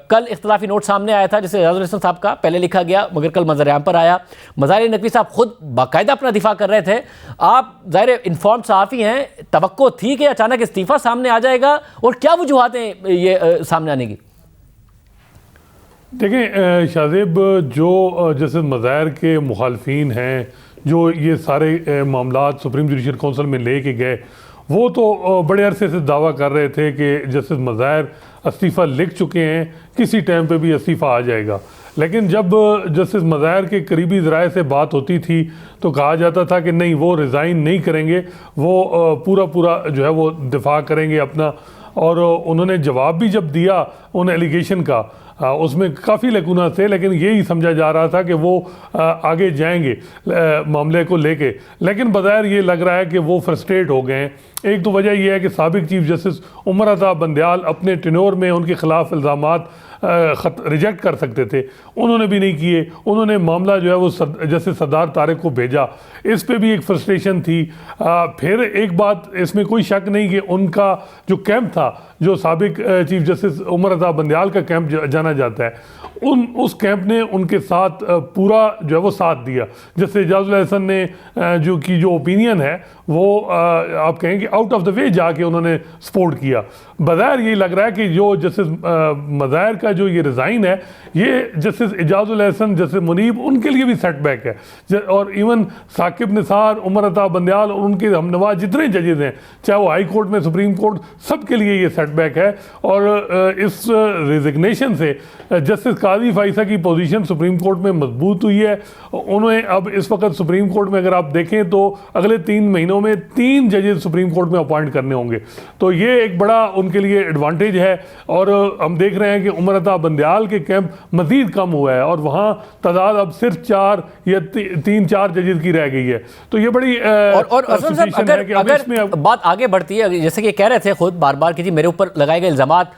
कल इख्तलाफी नोट सामने आया था जिसे एजाजुल एहसन साहब का पहले लिखा गया, मगर कल मंजर-ए-आम पर आया। मज़ाहिर अली नकवी साहब खुद बाकायदा अपना दिफा कर रहे थे। आप ज़ाहिर इन्फॉर्म्ड सहाफ़ी हैं, तवक्को थी कि अचानक इस्तीफ़ा सामने आ जाएगा और क्या वजूहात हैं ये सामने आने की? देखें शाहजेब, जो जैसे मज़ाहिर के मुखालफीन हैं जो ये सारे मामलात सुप्रीम जुडिशल काउंसिल में ले के गए, वो तो बड़े अरसे से दावा कर रहे थे कि जस्टिस मज़ाहिर इस्तीफ़ा लिख चुके हैं, किसी टाइम पे भी इस्तीफ़ा आ जाएगा। लेकिन जब जस्टिस मज़ाहिर के करीबी ज़राए से बात होती थी तो कहा जाता था कि नहीं, वो रिज़ाइन नहीं करेंगे, वो पूरा जो है वो दिफा करेंगे अपना। और उन्होंने जवाब भी जब दिया उन एलिगेशन का, उसमें काफ़ी लकूना थे, लेकिन यही समझा जा रहा था कि वो आगे जाएंगे मामले को लेके। लेकिन बज़ाहिर ये लग रहा है कि वो फ्रस्ट्रेट हो गए हैं। एक तो वजह यह है कि साबिक चीफ जस्टिस उमर अता बंदयाल अपने टेन्योर में उनके ख़िलाफ़ इल्ज़ामात रिजेक्ट कर सकते थे, उन्होंने भी नहीं किए। उन्होंने मामला जो है वो जस्टिस सरदार तारिक को भेजा, इस पे भी एक फ्रस्ट्रेशन थी। फिर एक बात, इसमें कोई शक नहीं कि उनका जो कैंप था, जो साबिक चीफ जस्टिस उमर अता बंदयाल का कैंप जाना जाता है, उस कैंप ने उनके साथ पूरा जो है वो साथ दिया। जैसे एजाजुल एहसन ने जो ओपिनियन है वो आप कहेंगे आउट ऑफ द वे जाके उन्होंने सपोर्ट किया। बज़ाहिर यही लग रहा है कि जो जस्टिस मज़ाहिर का जो ये रिज़ाइन है, ये जस्टिस एजाजुल एहसन, जस्टिस मुनीब, उनके लिए भी सेटबैक है। और इवन साकिब निसार, उमर अता बंदयाल और उनके हमनवा जितने जजेस हैं, चाहे वो हाई कोर्ट में, सुप्रीम कोर्ट, सब के लिए ये सेटबैक है। और इस रिजिग्नेशन से जस्टिस काजी फाइसा की पोजीशन सुप्रीम कोर्ट में मजबूत हुई है। उन्हें अब इस वक्त सुप्रीम कोर्ट में अगर आप देखें तो अगले 3 महीनों में 3 जजेस सुप्रीम कोर्ट में अपॉइंट करने होंगे, तो ये एक बड़ा उनके लिए एडवांटेज है। और हम देख रहे हैं कि उमर अता बंदयाल के कैंप मजीद कम हुआ है और वहाँ तादाद अब सिर्फ 4 या 3-4 जजेस की रह गई है। तो ये बड़ी और अगर बात आगे बढ़ती है, जैसे कि कह रहे थे खुद बार बार कि जी मेरे ऊपर लगाए गए इल्ज़ामात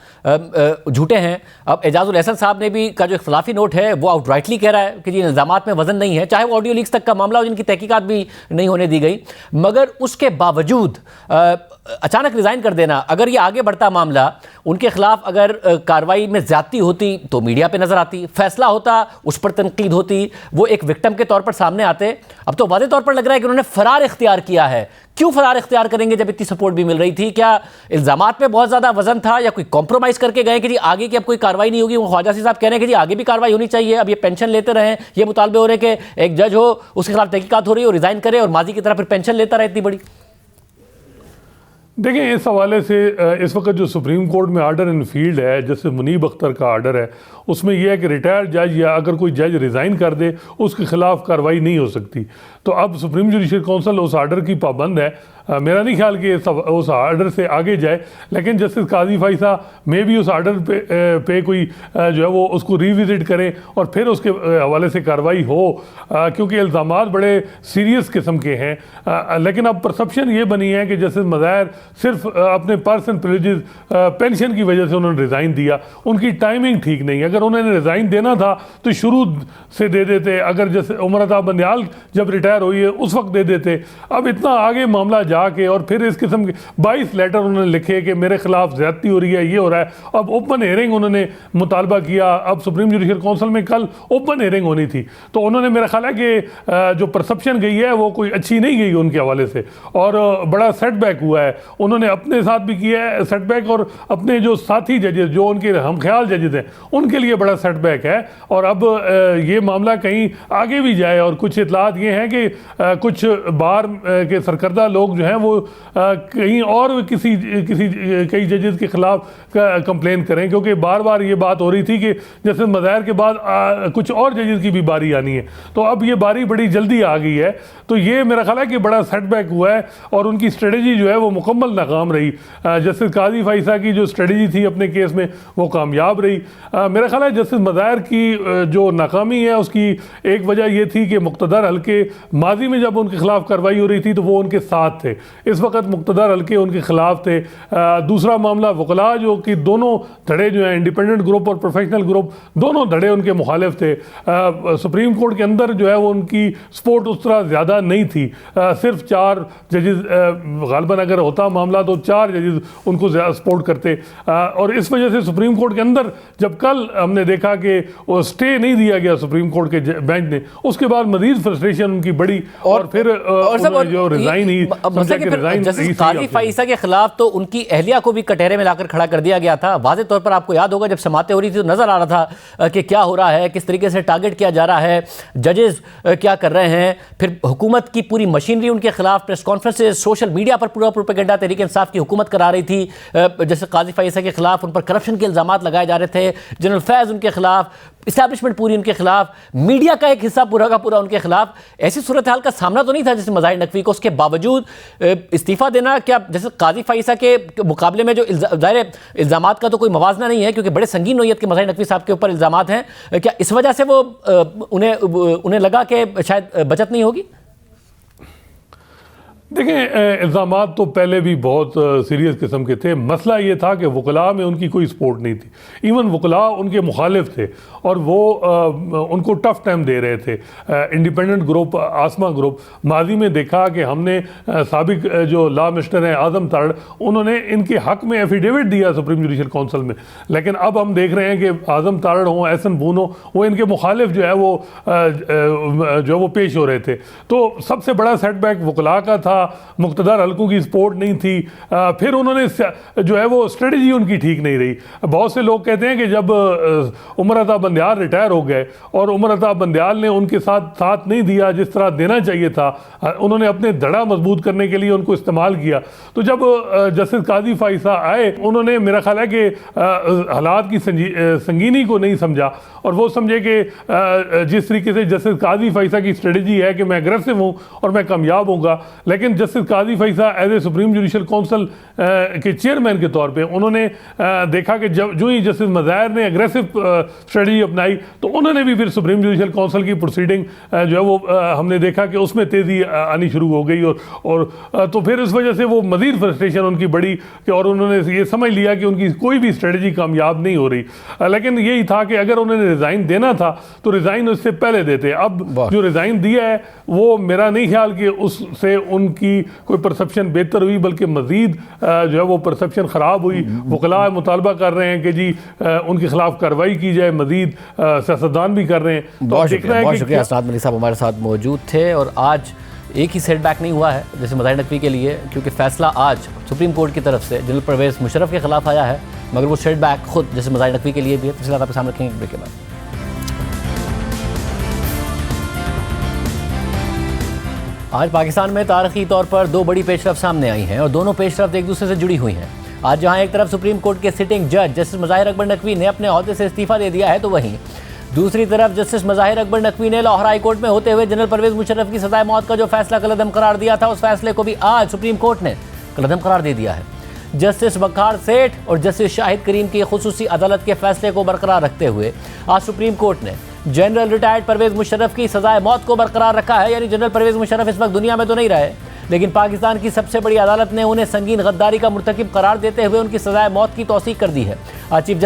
झूठे हैं। अब एजाजुल एहसन साहब ने भी का जो इख्तलाफी नोट है वो आउटराइटली कह रहा है कि जी इल्ज़ामात में वजन नहीं है, चाहे वो ऑडियो लीक्स तक का मामला हो जिनकी तहकीकात भी नहीं होने दी गई। मगर उसके बावजूद अचानक रिज़ाइन कर देना, अगर ये आगे बढ़ता मामला, उनके खिलाफ अगर कार्रवाई में ज़्यादती होती तो मीडिया पे नज़र आती, फैसला होता उस पर तनकीद होती, वो एक विक्टिम के तौर पर सामने आते। अब तो वाज़े तौर पर लग रहा है कि उन्होंने फरार इख्तियार किया है। क्यों फरार इख्तियार करेंगे जब इतनी सपोर्ट भी मिल रही थी? क्या इल्ज़ामात में बहुत ज़्यादा वजन था या कोई कॉम्प्रोमाइज़ करके गए कि जी आगे की अब कोई कार्रवाई नहीं होगी? वो ख्वाजा साहब कह रहे हैं कि जी आगे भी कार्रवाई होनी चाहिए, अब ये पेंशन लेते रहें, ये मुतालबे हो रहे कि एक जज हो उसके खिलाफ तहकीकात हो रही है और रिज़ाइन करे और माजी की तरह फिर पेंशन लेता रहे इतनी बड़ी। देखें, इस हवाले से इस वक्त जो सुप्रीम कोर्ट में आर्डर इन फील्ड है, जैसे मुनीब अख्तर का आर्डर है, उसमें यह है कि रिटायर्ड जज या अगर कोई जज रिज़ाइन कर दे उसके खिलाफ कार्रवाई नहीं हो सकती। तो अब सुप्रीम जुडिशल काउंसिल उस आर्डर की पाबंद है। मेरा नहीं ख्याल कि उस आर्डर से आगे जाए, लेकिन जस्टिस काजी फाइसा में भी उस आर्डर पे कोई जो है वो उसको रिविजिट करें और फिर उसके हवाले से कार्रवाई हो, क्योंकि इल्ज़ामात बड़े सीरियस किस्म के हैं। लेकिन अब परसेप्शन ये बनी है कि जस्टिस मज़ाहिर सिर्फ अपने पर्सन प्रिविलेजेस पेंशन की वजह से उन्होंने रिज़ाइन दिया, उनकी टाइमिंग ठीक नहीं। अगर उन्होंने रिज़ाइन देना था तो शुरू से दे देते, अगर जैसे उमर अता बंदयाल जब रिटायर हुई है उस वक्त दे देते। अब इतना आगे मामला जाके और फिर इस किस्म के 22 लेटर उन्होंने लिखे कि मेरे खिलाफ ज़्यादती हो रही है, ये हो रहा है। अब ओपन हेयरिंग उन्होंने मुतालबा किया, अब सुप्रीम जुडिशल काउंसिल में कल ओपन हेयरिंग होनी थी। तो उन्होंने, मेरा ख्याल है कि जो परसेप्शन गई है वो कोई अच्छी नहीं गई उनके हवाले से और बड़ा सेटबैक हुआ है। उन्होंने अपने साथ भी किया है सेटबैक और अपने जो साथी जजेस, जो उनके हम ख्याल जजेस हैं, उनके लिए बड़ा सेटबैक है। और अब ये मामला कहीं आगे भी जाए और कुछ इतलात ये हैं कि कुछ बार के सरकर्दा लोग जो हैं वो कहीं और कई जजेस के खिलाफ कंप्लेन करें, क्योंकि बार बार ये बात हो रही थी कि जस्टिस मज़ाहिर के बाद कुछ और जजेस की भी बारी आनी है। तो अब ये बारी बड़ी जल्दी आ गई है, तो ये मेरा ख्याल है कि बड़ा सेटबैक हुआ है और उनकी स्ट्रेटजी जो है वो मुकम्मल नाकाम रही। जस्टिस काजी फाइसा की जो स्ट्रेटजी थी अपने केस में वो कामयाब रही। मेरा ख्याल है जस्टिस मज़ाहिर की जो नाकामी है उसकी एक वजह ये थी कि मुक़्तदर हल्के माजी में जब उनके खिलाफ कार्रवाई हो रही थी तो वो उनके साथ थे, इस वक्त मुक़्तदर हल्के उनके खिलाफ थे। दूसरा मामला वकला जो कि दोनों धड़े जो हैं, इंडिपेंडेंट ग्रुप और प्रोफेशनल ग्रुप, दोनों धड़े उनके मुखालिफ थे। सुप्रीम कोर्ट के अंदर जो है वो उनकी सपोर्ट उस तरह ज़्यादा नहीं थी, सिर्फ 4 जजेस गालिबन अगर होता मामला तो 4 जजेस उनको सपोर्ट करते। और इस वजह से सुप्रीम कोर्ट के अंदर जब कल हमने देखा कि वो स्टे नहीं दिया गया सुप्रीम कोर्ट के बेंच ने, उसके बाद मज़ीद फ्रस्ट्रेशन उनकी बड़ी और फिर जो रिजाइन ही जस्टिस काजी फाइसा के खिलाफ तो उनकी अहलिया को भी कटहरे में लाकर खड़ा कर दिया गया था। वाज़े तौर पर आपको याद होगा जब समातें हो रही थी तो नजर आ रहा था कि क्या हो रहा है, किस तरीके से टारगेट किया जा रहा है, जजेस क्या कर रहे हैं, फिर हुकूमत की पूरी मशीनरी उनके खिलाफ, प्रेस कॉन्फ्रेंसेज, सोशल मीडिया पर पूरा प्रोपेगेंडा तहरीक इंसाफ की हुकूमत करा रही थी। जैसे काजी फाइसा के खिलाफ उन पर करप्शन के इल्जामात लगाए जा रहे थे, जनरल फैज़ उनके खिलाफ, इस्टेब्लिशमेंट पूरी उनके खिलाफ, मीडिया का एक हिस्सा पूरा का पूरा उनके खिलाफ। ऐसी सूरत हाल का सामना तो नहीं था जैसे मज़ाहिर नकवी को, उसके बावजूद इस्तीफ़ा देना क्या जैसे काजी फाइसा के मुकाबले में जो ज़ाहिर इल्ज़ामात का तो कोई मवाजना नहीं है क्योंकि बड़े संगीन नौयत के मज़ाहिर नकवी साहब के ऊपर इल्ज़ामात हैं, क्या इस वजह से वो उन्हें लगा कि शायद बचत नहीं होगी? देखें, इल्ज़ामात तो पहले भी बहुत सीरियस किस्म के थे। मसला ये था कि वकला में उनकी कोई सपोर्ट नहीं थी, इवन वकला उनके मुखालिफ थे और वो उनको टफ टाइम दे रहे थे। इंडिपेंडेंट ग्रुप, आसमा ग्रुप, माजी में देखा कि हमने साबिक जो लॉ मिनिस्टर हैं आज़म तारड़, उन्होंने इनके हक़ में एफिडेविट दिया सुप्रीम जुडिशल काउंसिल में, लेकिन अब हम देख रहे हैं कि आज़म तारड़ हो, एहसन बून हो, वो इनके मुखालिफ जो है वो पेश हो रहे थे। तो सबसे बड़ा सेटबैक वकला का था, मुक़्तदर हल्कों की सपोर्ट नहीं थी। फिर उन्होंने जो है वो स्ट्रेटजी उनकी ठीक नहीं रही। बहुत से लोग कहते हैं कि जब उमर अता बंदियाल रिटायर हो गए और उमर अता बंदियाल ने उनके साथ नहीं दिया जिस तरह देना चाहिए था, उन्होंने अपने धड़ा मजबूत करने के लिए उनको इस्तेमाल किया। तो जब जस्टिस काजी फाइसा आए, उन्होंने मेरा ख्याल है कि हालात की संगीनी को नहीं समझा और वो समझे कि जिस तरीके से जस्टिस काजी फाइसा की स्ट्रेटजी है कि मैं एग्रेसिव हूँ और मैं कामयाब होऊंगा, लेकिन जस्टिस काजी फाइसा as a supreme judicial council के चेयरमैन के तौर पे उन्होंने देखा कि जो ही जस्टिस मज़ाहिर ने एग्रेसिव स्ट्रेटजी अपनाई तो उन्होंने भी फिर सुप्रीम जुडिशल काउंसिल की प्रोसीडिंग जो है वो हमने देखा कि उसमें तेज़ी आनी शुरू हो गई और तो फिर इस वजह से वो मज़ीद फ्रस्ट्रेशन उनकी बढ़ी कि और उन्होंने ये समझ लिया कि उनकी कोई भी स्ट्रेटजी कामयाब नहीं हो रही। लेकिन यही था कि अगर उन्होंने रिज़ाइन देना था तो रिज़ाइन उससे पहले देते। अब जो रिज़ाइन दिया है वो मेरा नहीं ख्याल कि उससे उनकी कोई परसेप्शन बेहतर हुई, बल्कि मज़ीद जो है वो परसेप्शन ख़राब हुई। वकला मुतालबा कर रहे हैं कि जी उनके खिलाफ कार्रवाई की जाए, मज़ीद सियासतदान भी कर रहे हैं। बहुत शुक्रिया। असनाद मलिक साहब हमारे साथ मौजूद थे और आज एक ही सेटबैक नहीं हुआ है जैसे मज़ाहिर नकवी के लिए, क्योंकि फ़ैसला आज सुप्रीम कोर्ट की तरफ से जनरल परवेज़ मुशर्रफ के खिलाफ आया है, मगर वो सेटबैक खुद जैसे मज़ाहिर नकवी के लिए भी है। तफसीलात आपके सामने रखेंगे ब्रेक के बाद। आज पाकिस्तान में तारीखी तौर पर दो बड़ी पेशरफ सामने आई हैं और दोनों पेशरफ एक दूसरे से जुड़ी हुई हैं। आज जहां एक तरफ सुप्रीम कोर्ट के सिटिंग जज जस्टिस मज़ाहिर अकबर नकवी ने अपने ओहदे से इस्तीफ़ा दे दिया है, तो वहीं दूसरी तरफ जस्टिस मज़ाहिर अकबर नकवी ने लाहौर हाई कोर्ट में होते हुए जनरल परवेज़ मुशर्रफ की सज़ाए मौत का जो फैसला कलअदम करार दिया था, उस फैसले को भी आज सुप्रीम कोर्ट ने कलअदम करार दे दिया है। जस्टिस वक़ार सेठ और जस्टिस शाहिद करीम की खुसूसी अदालत के फैसले को बरकरार रखते हुए आज सुप्रीम कोर्ट ने जनरल रिटायर्ड परवेज़ मुशर्रफ की सज़ाए मौत को बरकरार रखा है। यानी जनरल परवेज़ मुशर्रफ इस वक्त दुनिया में तो नहीं रहे, लेकिन पाकिस्तान की सबसे बड़ी अदालत ने उन्हें संगीन गद्दारी का मुर्तकिब करार देते हुए उनकी सज़ाए मौत की तौसीक कर दी है। आज चीफ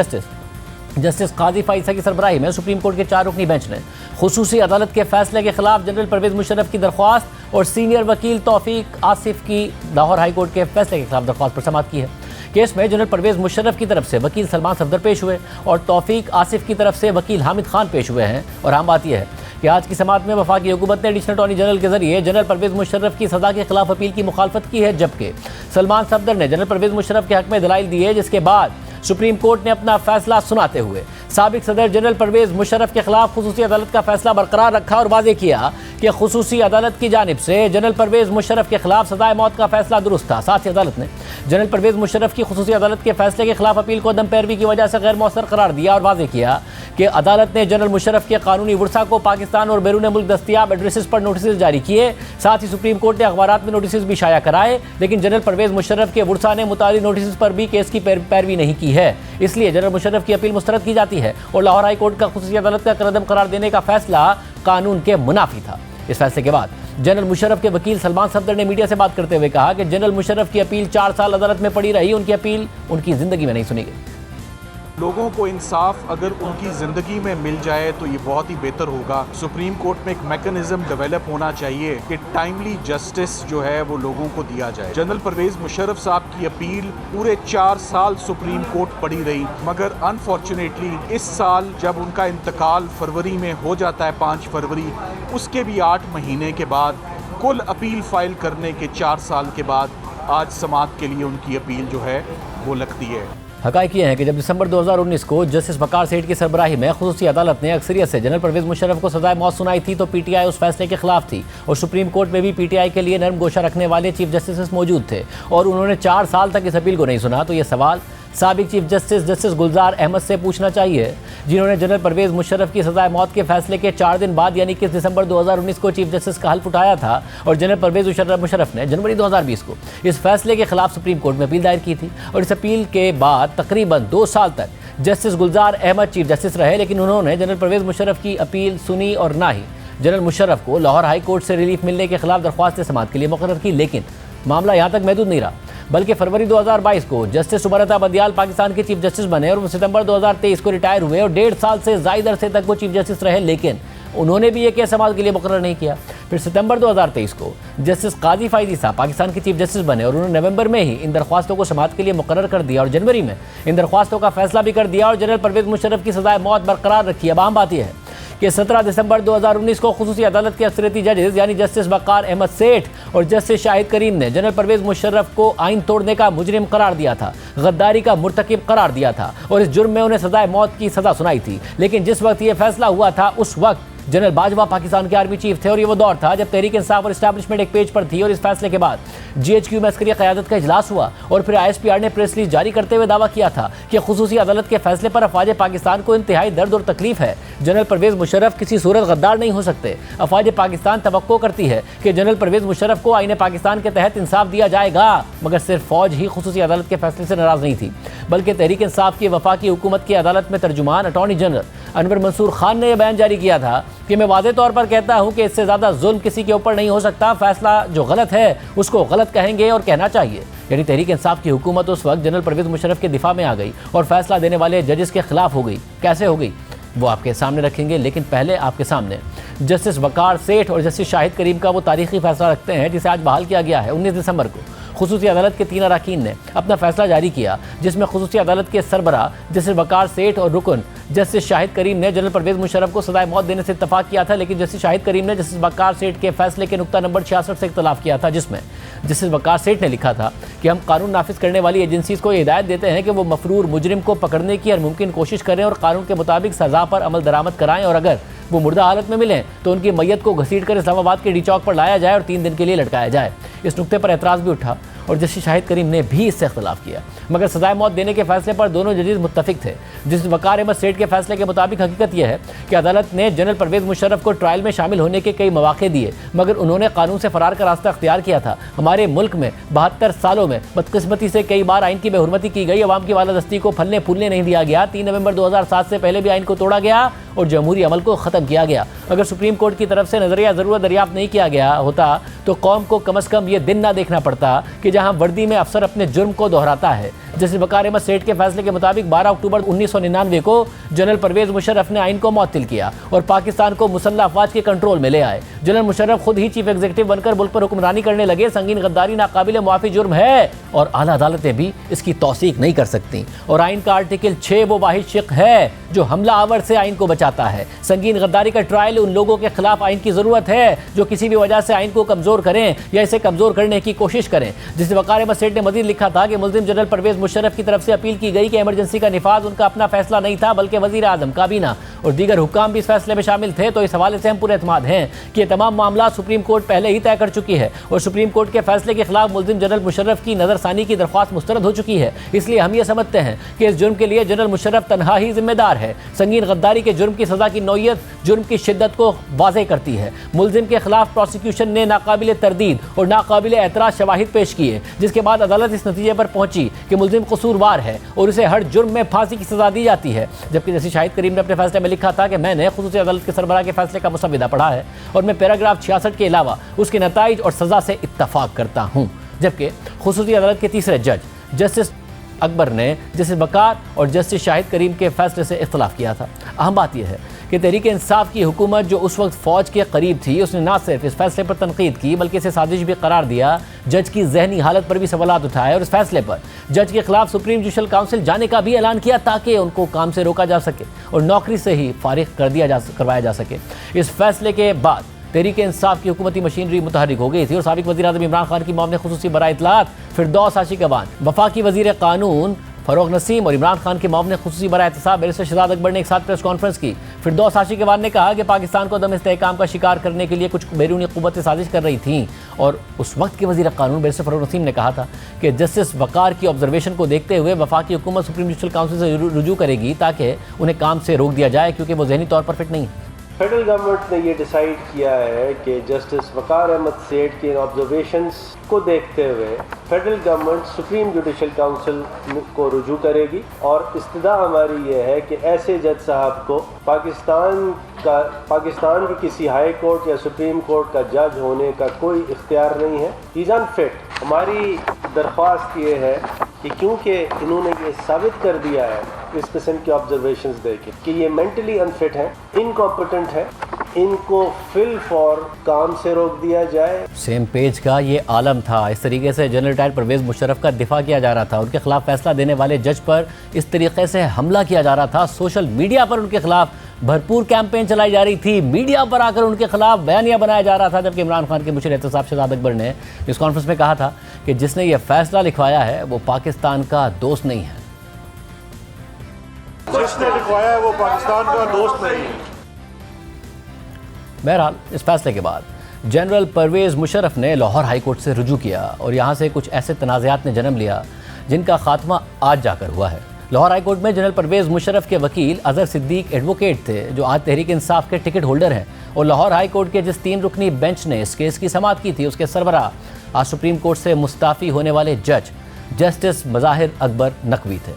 जस्टिस काजी फाइसा की सरबराही में सुप्रीम कोर्ट के 4 रुकनी बेंच ने खुसूसी अदालत के फैसले के खिलाफ जनरल परवेज़ मुशर्रफ की दरख्वास्त और सीनियर वकील तौफीक आसिफ की लाहौर हाई कोर्ट के फैसले के खिलाफ दरख्वास्त पर समाअत की है। केस में जनरल परवेज़ मुशर्रफ की तरफ से वकील सलमान सफदर पेश हुए और तौफीक आसिफ की तरफ से वकील हामिद खान पेश हुए हैं। और अहम बात यह है कि आज की समाअत में वफाकी हुकूमत ने एडिशनल अटॉर्नी जनरल के जरिए जनरल परवेज़ मुशर्रफ की सज़ा के खिलाफ अपील की मुखालफत की है, जबकि सलमान सफदर ने जनरल परवेज़ मुशर्रफ के हक़ में दलाइल दिए, जिसके बाद सुप्रीम कोर्ट ने अपना फैसला सुनाते हुए साबिक सदर जनरल परवेज़ मुशर्रफ के खिलाफ खुसूसी अदालत का फैसला बरकरार रखा और वाज़ेह किया कि खुसूसी अदालत की जानिब से जनरल परवेज़ मुशर्रफ के खिलाफ सज़ाए मौत का फैसला दुरुस्त था। साथ ही अदालत ने जनरल परवेज़ मुशर्रफ की खुसूसी अदालत के फैसले के खिलाफ अपील को अदम पैरवी की वजह से गैर मौसर करार दिया और वाज़ेह किया कि अदालत ने जनरल मुशर्रफ के कानूनी वर्सा को पाकिस्तान और बैरून मुल्क दस्तियाब एड्रेसेस पर नोटिस जारी किए। साथ ही सुप्रीम कोर्ट ने अखबारात में नोटिस भी शाया कराए, लेकिन जनरल परवेज़ मुशर्रफ के वर्सा ने मुतालिक नोटिस पर भी केस की पैरवी नहीं की है। इसलिए जनरल मुशर्रफ की अपील मुस्तरद की जाती है और लाहौर हाई कोर्ट का खुसूसी अदालत का कलअदम करार देने का फैसला कानून के मुनाफी था। इस फैसले के बाद जनरल मुशर्रफ के वकील सलमान सफदर ने मीडिया से बात करते हुए कहा कि जनरल मुशर्रफ की अपील 4 साल अदालत में पड़ी रही, उनकी अपील उनकी जिंदगी में नहीं सुनी गई। लोगों को इंसाफ अगर उनकी ज़िंदगी में मिल जाए तो ये बहुत ही बेहतर होगा। सुप्रीम कोर्ट में एक मैकेनिज्म डेवलप होना चाहिए कि टाइमली जस्टिस जो है वो लोगों को दिया जाए। जनरल परवेज मुशर्रफ साहब की अपील पूरे 4 साल सुप्रीम कोर्ट पड़ी रही, मगर अनफॉर्चुनेटली इस साल जब उनका इंतकाल फरवरी में हो जाता है 5 फरवरी, उसके भी 8 महीने के बाद कुल अपील फाइल करने के 4 साल के बाद आज समाअत के लिए उनकी अपील जो है वो लगती है। हक़ाइक़ ये है कि जब दिसंबर 2019 को जस्टिस वक़ार सेठ की सरबराही में खुसूसी अदालत ने अक्सरियत से जनरल परवेज़ मुशर्रफ को सजाए मौत सुनाई थी तो पीटीआई उस फैसले के खिलाफ थी और सुप्रीम कोर्ट में भी पीटीआई के लिए नरम गोशा रखने वाले चीफ जस्टिस मौजूद थे और उन्होंने 4 साल तक इस अपील को नहीं सुना। तो ये सवाल साबिक चीफ जस्टिस गुलजार अहमद से पूछना चाहिए, जिन्होंने जनरल परवेज़ मुशर्रफ की सजाए मौत के फैसले के 4 दिन बाद यानी कि दिसंबर 2019 को चीफ जस्टिस का हल्फ उठाया था और जनरल परवेज़ मुशर्रफ ने जनवरी 2020 को इस फैसले के खिलाफ सुप्रीम कोर्ट में अपील दायर की थी और इस अपील के बाद तकरीबन 2 साल तक जस्टिस गुलजार अहमद चीफ जस्टिस रहे, लेकिन उन्होंने जनरल परवेज़ मुशर्रफ की अपील सुनी और ना ही जनरल मुशर्रफ को लाहौर हाई कोर्ट से रिलीफ मिलने के खिलाफ दरख्वास्त समाअत के लिए मुकर्रर की। लेकिन मामला यहाँ तक महदूद नहीं रहा, बल्कि फरवरी 2022 को जस्टिस सुबरता बंदियाल पाकिस्तान के चीफ जस्टिस बने और वो सितंबर 2023 को रिटायर हुए और 1.5 साल से ज़ायद अरसे तक वो चीफ जस्टिस रहे, लेकिन उन्होंने भी ये केस समाअत के लिए मुकर्रर नहीं किया। फिर सितंबर 2023 को जस्टिस काजी फायजी साहब पाकिस्तान के चीफ जस्टिस बने और उन्होंने नवंबर में ही इन दरख्वास्तों को समाअत के लिए मुकर्रर कर दिया और जनवरी में इन दरख्वास्तों का फैसला भी कर दिया और जनरल परवेज़ मुशर्रफ की सजाए मौत बरकरार रखी। अब आम बात यह है कि 17 दिसंबर 2019 को खुसूसी अदालत के अक्सरियती जजेस यानी जस्टिस वक़ार अहमद सेठ और जस्टिस शाहिद करीम ने जनरल परवेज़ मुशर्रफ को आइन तोड़ने का मुजरिम करार दिया था, गद्दारी का मुर्तकिब करार दिया था और इस जुर्म में उन्हें सजाए मौत की सज़ा सुनाई थी। लेकिन जिस वक्त ये फैसला हुआ था उस वक्त जनरल बाजवा पाकिस्तान के आर्मी चीफ थे और ये वो दौर था जब तहरीक इंसाफ और इस्टेब्लिशमेंट एक पेज पर थी और इस फैसले के बाद GHQ में अस्करी क़यादत का इजलास हुआ और फिर ISPR ने प्रेस रिलीज जारी करते हुए दावा किया था कि खुसूसी अदालत के फैसले पर अफवाज पाकिस्तान को इंतहाई दर्द और तकलीफ है। जनरल परवेज़ मुशर्रफ किसी सूरत गद्दार नहीं हो सकते। अफवाज पाकिस्तान तवक्को करती है कि जनरल परवेज़ मुशर्रफ को आईन पाकिस्तान के तहत इंसाफ दिया जाएगा, मगर सिर्फ फौज ही खुसूसी अदालत के फैसले से नाराज़ नहीं थी, बल्कि तहरीक इंसाफ की वफाकी हुकूमत की अदालत में तर्जुमान अटॉर्नी जनरल अनवर मंसूर खान ने यह बयान जारी किया था कि मैं वाज़े तौर पर कहता हूं कि इससे ज़्यादा जुल्म किसी के ऊपर नहीं हो सकता। फैसला जो गलत है उसको गलत कहेंगे और कहना चाहिए। यानी तहरीक इंसाफ की हुकूमत उस वक्त जनरल परवेज़ मुशर्रफ के दिफा में आ गई और फैसला देने वाले जजेस के खिलाफ हो गई। कैसे हो गई वो आपके सामने रखेंगे, लेकिन पहले आपके सामने जस्टिस वक़ार सेठ और जस्टिस शाहिद करीम का वो तारीखी फैसला रखते हैं जिसे आज बहाल किया गया है। 19 दिसंबर को खुसूसी अदालत के 3 अरकान ने अपना फैसला जारी किया, जिसमें खुसूसी अदालत के सरबरा जस्टिस वक़ार सेठ और रुकन जस्टिस शाहिद करीम ने जनरल परवेज़ मुशर्रफ को सजाए मौत देने से इत्तफाक किया था, लेकिन जस्टिस शाहिद करीम ने जस्टिस वक़ार सेठ के फैसले के नुक्ता नंबर 66 से इख्तलाफ किया था, जिसमें जस्टिस वक़ार सेठ ने लिखा था कि हम कानून नाफिज करने वाली एजेंसीज़ को हिदायत देते हैं कि वो मफरूर मुजरिम को पकड़ने की हर मुमकिन कोशिश करें और कानून के मुताबिक सज़ा पर अमल दरामद कराएं और अगर वो मुर्दा हालत में मिलें तो उनकी मैयत को घसीट कर इस्लामाबाद के डी चौक पर लाया जाए और 3 दिन के लिए लटकाया जाए। इस नुक्ते पर एतराज़ भी उठा और जस्टिस शाहिद करीम ने भी इससे इख्तलाफ किया, मगर सजाए मौत देने के फैसले पर दोनों जजेस मुत्तफिक थे। जस्टिस वक़ार अहमद सेठ के फैसले के मुताबिक हकीकत यह है कि अदालत ने जनरल परवेज़ मुशर्रफ को ट्रायल में शामिल होने के कई मौके दिए, मगर उन्होंने कानून से फरार का रास्ता अख्तियार किया था। हमारे मुल्क में 72 सालों में बदकिस्मती से कई बार आइन की बेहुरमती की गई, अवाम की वालादस्ती को फलने फूलने नहीं दिया गया। 3 नवंबर 2007 से पहले भी आइन को तोड़ा गया और जमहूरी अमल को ख़त्म किया गया। अगर सुप्रीम कोर्ट की तरफ से नजरिया ज़रूरत दरियाफ्त नहीं किया गया होता तो कौम को कम अज़ कम ये दिन ना देखना पड़ता कि जहाँ वर्दी में अफसर अपने जुर्म को दोहराता है। जस्टिस वक़ार अहमद सेठ के फैसले के मुताबिक 12 अक्टूबर 1999 को जनरल परवेज़ मुशर्रफ ने आइन को मुअत्तिल किया और पाकिस्तान को मुसल्लह अफवाज के कंट्रोल में ले आए। जनरल मुशर्रफ खुद ही चीफ एग्जीक्यूटिव बनकर मुल्क पर हुक्मरानी करने लगे। संगीन गद्दारी नाकाबिल मुआफ़ी जुर्म है और आला अदालतें भी इसकी तौसीक नहीं कर सकती और आइन का आर्टिकल 6 वो वाहिद शिक है जो हमला आवर से आइन को बचाता है। संगीन गद्दारी का ट्रायल उन लोगों के खिलाफ आइन की ज़रूरत है जो किसी भी वजह से आइन को कमज़ोर करें या इसे कमज़ोर करने की कोशिश करें। जिस वक़ार अहमद सेठ ने मज़ीद लिखा था कि मुल्ज़िम जनरल परवेज़ मुशर्रफ की तरफ से अपील की गई कि इमरजेंसी का निफाज उनका अपना फैसला नहीं था बल्कि वज़ीर आज़म, काबीना और दीगर हुक्काम भी इस फैसले में शामिल थे। तो इस हवाले से हम पूरे एतमाद हैं कि ये तमाम मामला सुप्रीम कोर्ट पहले ही तय कर चुकी है और सुप्रीम कोर्ट के फैसले के खिलाफ मुल्ज़िम जनरल मुशर्रफ की नज़रसानी की दरख्वास्त मुस्तरद हो चुकी है। इसलिए हम ये समझते हैं कि इस जुर्म के लिए जनरल मुशर्रफ तनहा ही जिम्मेदार है। संगीन गद्दारी के जुर्म की सज़ा की नौयत जुर्म की शिद्दत को वाज़े करती है। मुल्ज़िम के खिलाफ प्रोसिक्यूशन ने नाकाबिल तरदीद और नाकाबिल एतराज़ शवाहिद पेश किए, जिसके बाद अदालत इस नतीजे पर पहुंची कि मुल्ज़िम कसूरवार है और उसे हर जुर्म में फांसी की सज़ा दी जाती है। जबकि जस्टिस शाहिद करीम ने अपने फैसले में लिखा था कि मैंने खुसूसी अदालत के सरबराह के फैसले का मुसव्विदा पढ़ा है और मैं पैराग्राफ 66 के अलावा उसके नताइज और सज़ा से इत्तफाक करता हूँ। जबकि खुसूसी अदालत के तीसरे जज जस्टिस अकबर ने जस्टिस वकार और जस्टिस शाहिद करीम के फैसले से इख्तलाफ किया था। अहम बात यह है कि तहरीक इंसाफ की हुकूमत जो उस वक्त फ़ौज के करीब थी, उसने ना सिर्फ इस फैसले पर तनकीद की बल्कि इसे साजिश भी करार दिया, जज की जहनी हालत पर भी सवालात उठाए और इस फैसले पर जज के खिलाफ सुप्रीम जुडिशल काउंसिल जाने का भी ऐलान किया ताकि उनको काम से रोका जा सके और नौकरी से ही फारिग करवाया जा सके। इस फैसले के बाद तहरीक इंसाफ की हुकूमती मशीनरी मुतहरिक हो गई थी और साबिक वज़ीर-ए-आज़म इमरान खान की मौम ने खुसूसी बराए इत्तलात फिरदौस आशिकवान, वफाकी वज़ीर कानून फरोग नसीम और इमरान खान के मौम ने खुसूसी बराए एहतसाब बैरिस्टर शहजाद अकबर ने एक साथ प्रेस कॉन्फ्रेंस की। फिरदौस आशिकवान ने कहा कि पाकिस्तान को अदम इस्तेहकाम का शिकार करने के लिए कुछ बैरूनी क़ुव्वतें साजिश कर रही थीं और उस वक्त के वज़ीर कानून बैरिस्टर फरोग नसीम ने कहा था कि जस्टिस वकार की ऑब्जर्वेशन को देखते हुए वफाकी हुकूमत सुप्रीम जुडिशल काउंसिल से रुजू करेगी ताकि उन्हें काम से रोक दिया जाए क्योंकि वो ज़हनी तौर पर फिट नहीं है। फेडरल गवर्नमेंट ने ये डिसाइड किया है कि जस्टिस वकार अहमद सेठ के ऑब्जर्वेशंस को देखते हुए federal government supreme judicial council को रुजू करेगी और इस्तदा हमारी ये है कि ऐसे जज साहब को पाकिस्तान की किसी हाई कोर्ट या सुप्रीम कोर्ट का जज होने का कोई इख्तियार नहीं है। He is unfit. हमारी दरख्वास्त ये है कि क्योंकि इन्होंने ये साबित कर दिया है इस किस्म के ऑब्जर्वेशंस देके कि ये मेंटली अनफिट हैं, इनकॉम्पिटेंट है, इनको फिल फॉर काम से रोक दिया जाए। सेम पेज का ये आलम था। इस तरीके से जनरल रिटायर्ड परवेज़ मुशर्रफ का दिफा किया जा रहा था, उनके खिलाफ फैसला देने वाले जज पर इस तरीके से हमला किया जा रहा था, सोशल मीडिया पर उनके खिलाफ भरपूर कैंपेन चलाई जा रही थी, मीडिया पर आकर उनके खिलाफ बयानिया बनाया जा रहा था। जबकि इमरान खान के मुशीर एहतसाब शहजाद अकबर ने इस कॉन्फ्रेंस में कहा था कि जिसने ये फैसला लिखवाया है वो पाकिस्तान का दोस्त नहीं है। जिसने लिखवाया है वो पाकिस्तान का दोस्त नहीं है। बहरहाल इस फैसले के बाद जनरल परवेज़ मुशर्रफ ने लाहौर हाई कोर्ट से रुजू किया और यहाँ से कुछ ऐसे तनाज़ात ने जन्म लिया जिनका खात्मा आज जाकर हुआ है। लाहौर हाई कोर्ट में जनरल परवेज़ मुशर्रफ के वकील अज़हर सिद्दीक एडवोकेट थे जो आज तहरीक इंसाफ के टिकट होल्डर हैं और लाहौर हाई कोर्ट के जिस 3 रुकनी बेंच ने इस केस की समाअत की थी उसके सरबराह आज सुप्रीम कोर्ट से मुस्ताफ़ी होने वाले जज जस्टिस मज़ाहिर अकबर नकवी थे।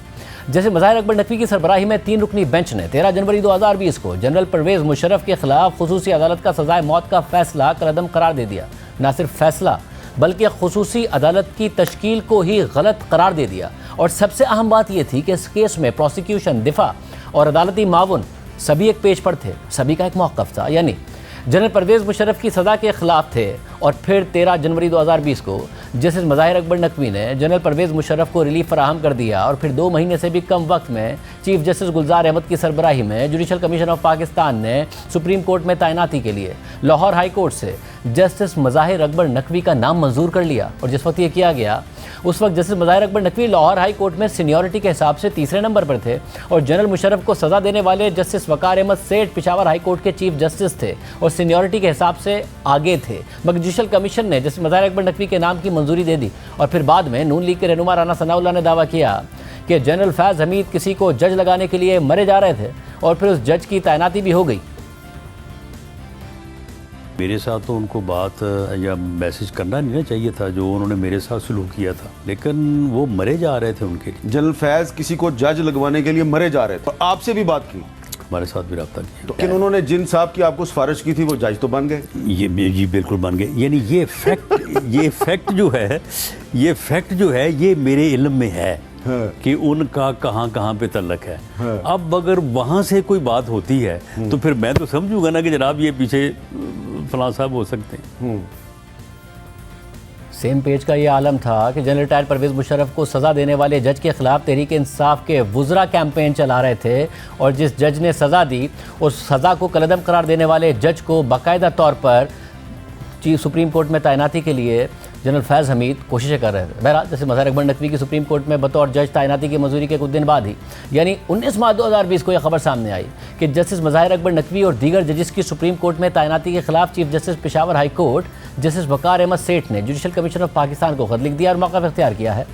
जैसे मज़ाहिर अकबर नकवी की सरबराही में 3 रुकनी बेंच ने 13 जनवरी 2020 को जनरल परवेज़ मुशर्रफ के खिलाफ खुसूसी अदालत का सजाए मौत का फैसला कलअदम करार दे दिया। न सिर्फ फैसला बल्कि खुसूसी अदालत की तश्कील को ही गलत करार दे दिया। और सबसे अहम बात यह थी कि इस केस में प्रोसिक्यूशन, दिफा और अदालती मावन सभी एक पेज पर थे, सभी का एक मौक़िफ़ था। यानी जनरल परवेज़ मुशर्रफ की सज़ा के ख़िलाफ़ थे और फिर 13 जनवरी 2020 को जस्टिस मज़ाहिर अकबर नकवी ने जनरल परवेज़ मुशर्रफ को रिलीफ फराहम कर दिया और फिर 2 महीने से भी कम वक्त में चीफ जस्टिस गुलजार अहमद की सरबराही में जुडिशल कमीशन ऑफ पाकिस्तान ने सुप्रीम कोर्ट में तैनाती के लिए लाहौर हाई कोर्ट से जस्टिस मज़ाहिर अकबर नकवी का नाम मंजूर कर लिया। और जिस वक्त ये किया गया उस वक्त justice Mazahir Akbar Naqvi Lahore high court में सीनियरिटी के हिसाब से 3रे नंबर पर थे और जनरल मुशर्रफ को सज़ा देने वाले जस्टिस वकार अहमद सेठ पेशावर हाई कोर्ट के चीफ जस्टिस थे और सीनियरिटी के हिसाब से आगे थे। मगर जुडिशल कमीशन ने जस्टिस मज़ाहिर अकबर नकवी के नाम की मंजूरी दे दी और फिर बाद में नून लीग के रहनुमा राना सनाउल्लाह ने दावा किया कि जनरल फैज़ हमीद किसी को जज लगाने के लिए मरे जा रहे थे और फिर उस जज की तैनाती भी हो गई। मेरे साथ तो उनको बात या मैसेज करना नहीं ना चाहिए था जो उन्होंने मेरे साथ सलूक किया था, लेकिन वो मरे जा रहे थे उनके लिए। जनरल फैज किसी को जज लगवाने के लिए मरे जा रहे थे और आपसे भी बात की, हमारे साथ भी रब्ता किया। तो लेकिन उन्होंने जिन साहब की आपको सिफारिश की थी वो जज तो बन गए। ये जी बिल्कुल बन गए। यानी ये फैक्ट जो है ये मेरे इल्म में है कि उनका कहाँ पे तल्लक है। अब अगर वहाँ से कोई बात होती है तो फिर मैं तो समझूंगा ना कि जनाब ये पीछे फलां साहब हो सकते हैं। सेम पेज का ये आलम था कि जनरल रिटायर्ड परवेज़ मुशर्रफ को सज़ा देने वाले जज के खिलाफ तहरीक इंसाफ के वुज़रा कैंपेन चला रहे थे और जिस जज ने सज़ा दी उस सज़ा को कलअदम करार देने वाले जज को बाकायदा तौर पर चीफ सुप्रीम कोर्ट में तैनाती के लिए जनरल फैज़ हमीद कोशिशें कर रहे थे। बहरहाल जैसे मज़ाहिर अकबर नकवी की सुप्रीम कोर्ट में बतौर जज तैनाती की मंजूरी के कुछ दिन बाद ही यानी 19 मार्च 2020 को यह खबर सामने आई कि जस्टिस मज़ाहिर अकबर नकवी और दीगर जजिस की सुप्रीम कोर्ट में तैनाती के खिलाफ chief justice Peshawar high court justice Waqar Ahmad Seth ने जुडिशल कमीशन ऑफ पाकिस्तान को खत लिख दिया और मौक़िफ़ इख्तियार किया है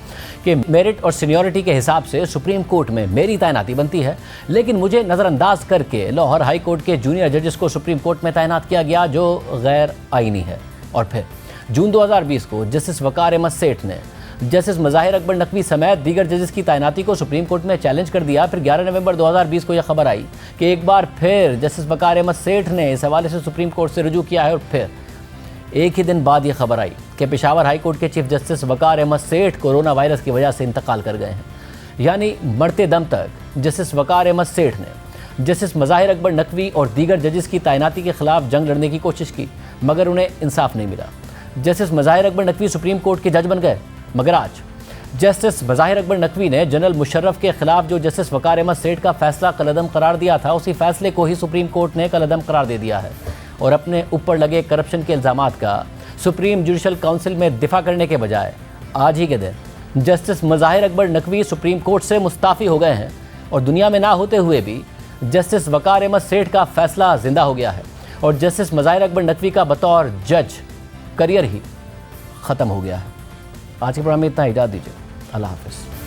कि मेरिट और सीनियरिटी के हिसाब से सुप्रीम कोर्ट में मेरी तैनाती बनती है, लेकिन मुझे नज़रअंदाज करके लाहौर हाई कोर्ट के जूनियर जजेस को सुप्रीम कोर्ट में तैनात किया गया जो गैर आइनी है। और फिर जून 2020 को जस्टिस वकार अहमद सेठ ने जस्टिस मज़ाहिर अकबर नकवी समेत दीगर जजेस की तैनाती को सुप्रीम कोर्ट में चैलेंज कर दिया। फिर 11 नवंबर 2020 को यह खबर आई कि एक बार फिर जस्टिस वकार अहमद सेठ ने इस हवाले से सुप्रीम कोर्ट से रुजू किया है और फिर एक ही दिन बाद यह खबर आई कि पेशावर हाई कोर्ट के चीफ जस्टिस वकार अहमद सेठ कोरोना वायरस की वजह से इंतकाल कर गए हैं। यानी मरते दम तक जस्टिस वकार अहमद सेठ ने जस्टिस मज़ाहिर अकबर नकवी और दीगर जजेस की तैनाती के खिलाफ जंग लड़ने की कोशिश की, मगर उन्हें इंसाफ नहीं मिला। Justice Mazahir Akbar Naqvi supreme court के जज बन गए, मगर आज जस्टिस मज़ाहिर अकबर नकवी ने जनरल मुशर्रफ के खिलाफ जो जस्टिस वकार अहमद सेठ का फैसला कलअदम करार दिया था, उसी फैसले को ही सुप्रीम कोर्ट ने कलअदम करार दे दिया है और अपने ऊपर लगे करप्शन के इल्ज़ामात का सुप्रीम जुडिशल काउंसिल में दिफा करने के बजाय आज ही के दिन justice Mazahir Akbar Naqvi supreme court से मुस्ताफ़ी हो गए हैं और दुनिया में ना होते हुए भी जस्टिस वकार अहमद सेठ का फैसला जिंदा हो गया है और जस्टिस मज़ाहिर अकबर नकवी का बतौर जज करियर ही ख़त्म हो गया है। आज के प्रोग्राम में इतना, इजाज़त दीजिए। अल्लाह हाफ़िज़।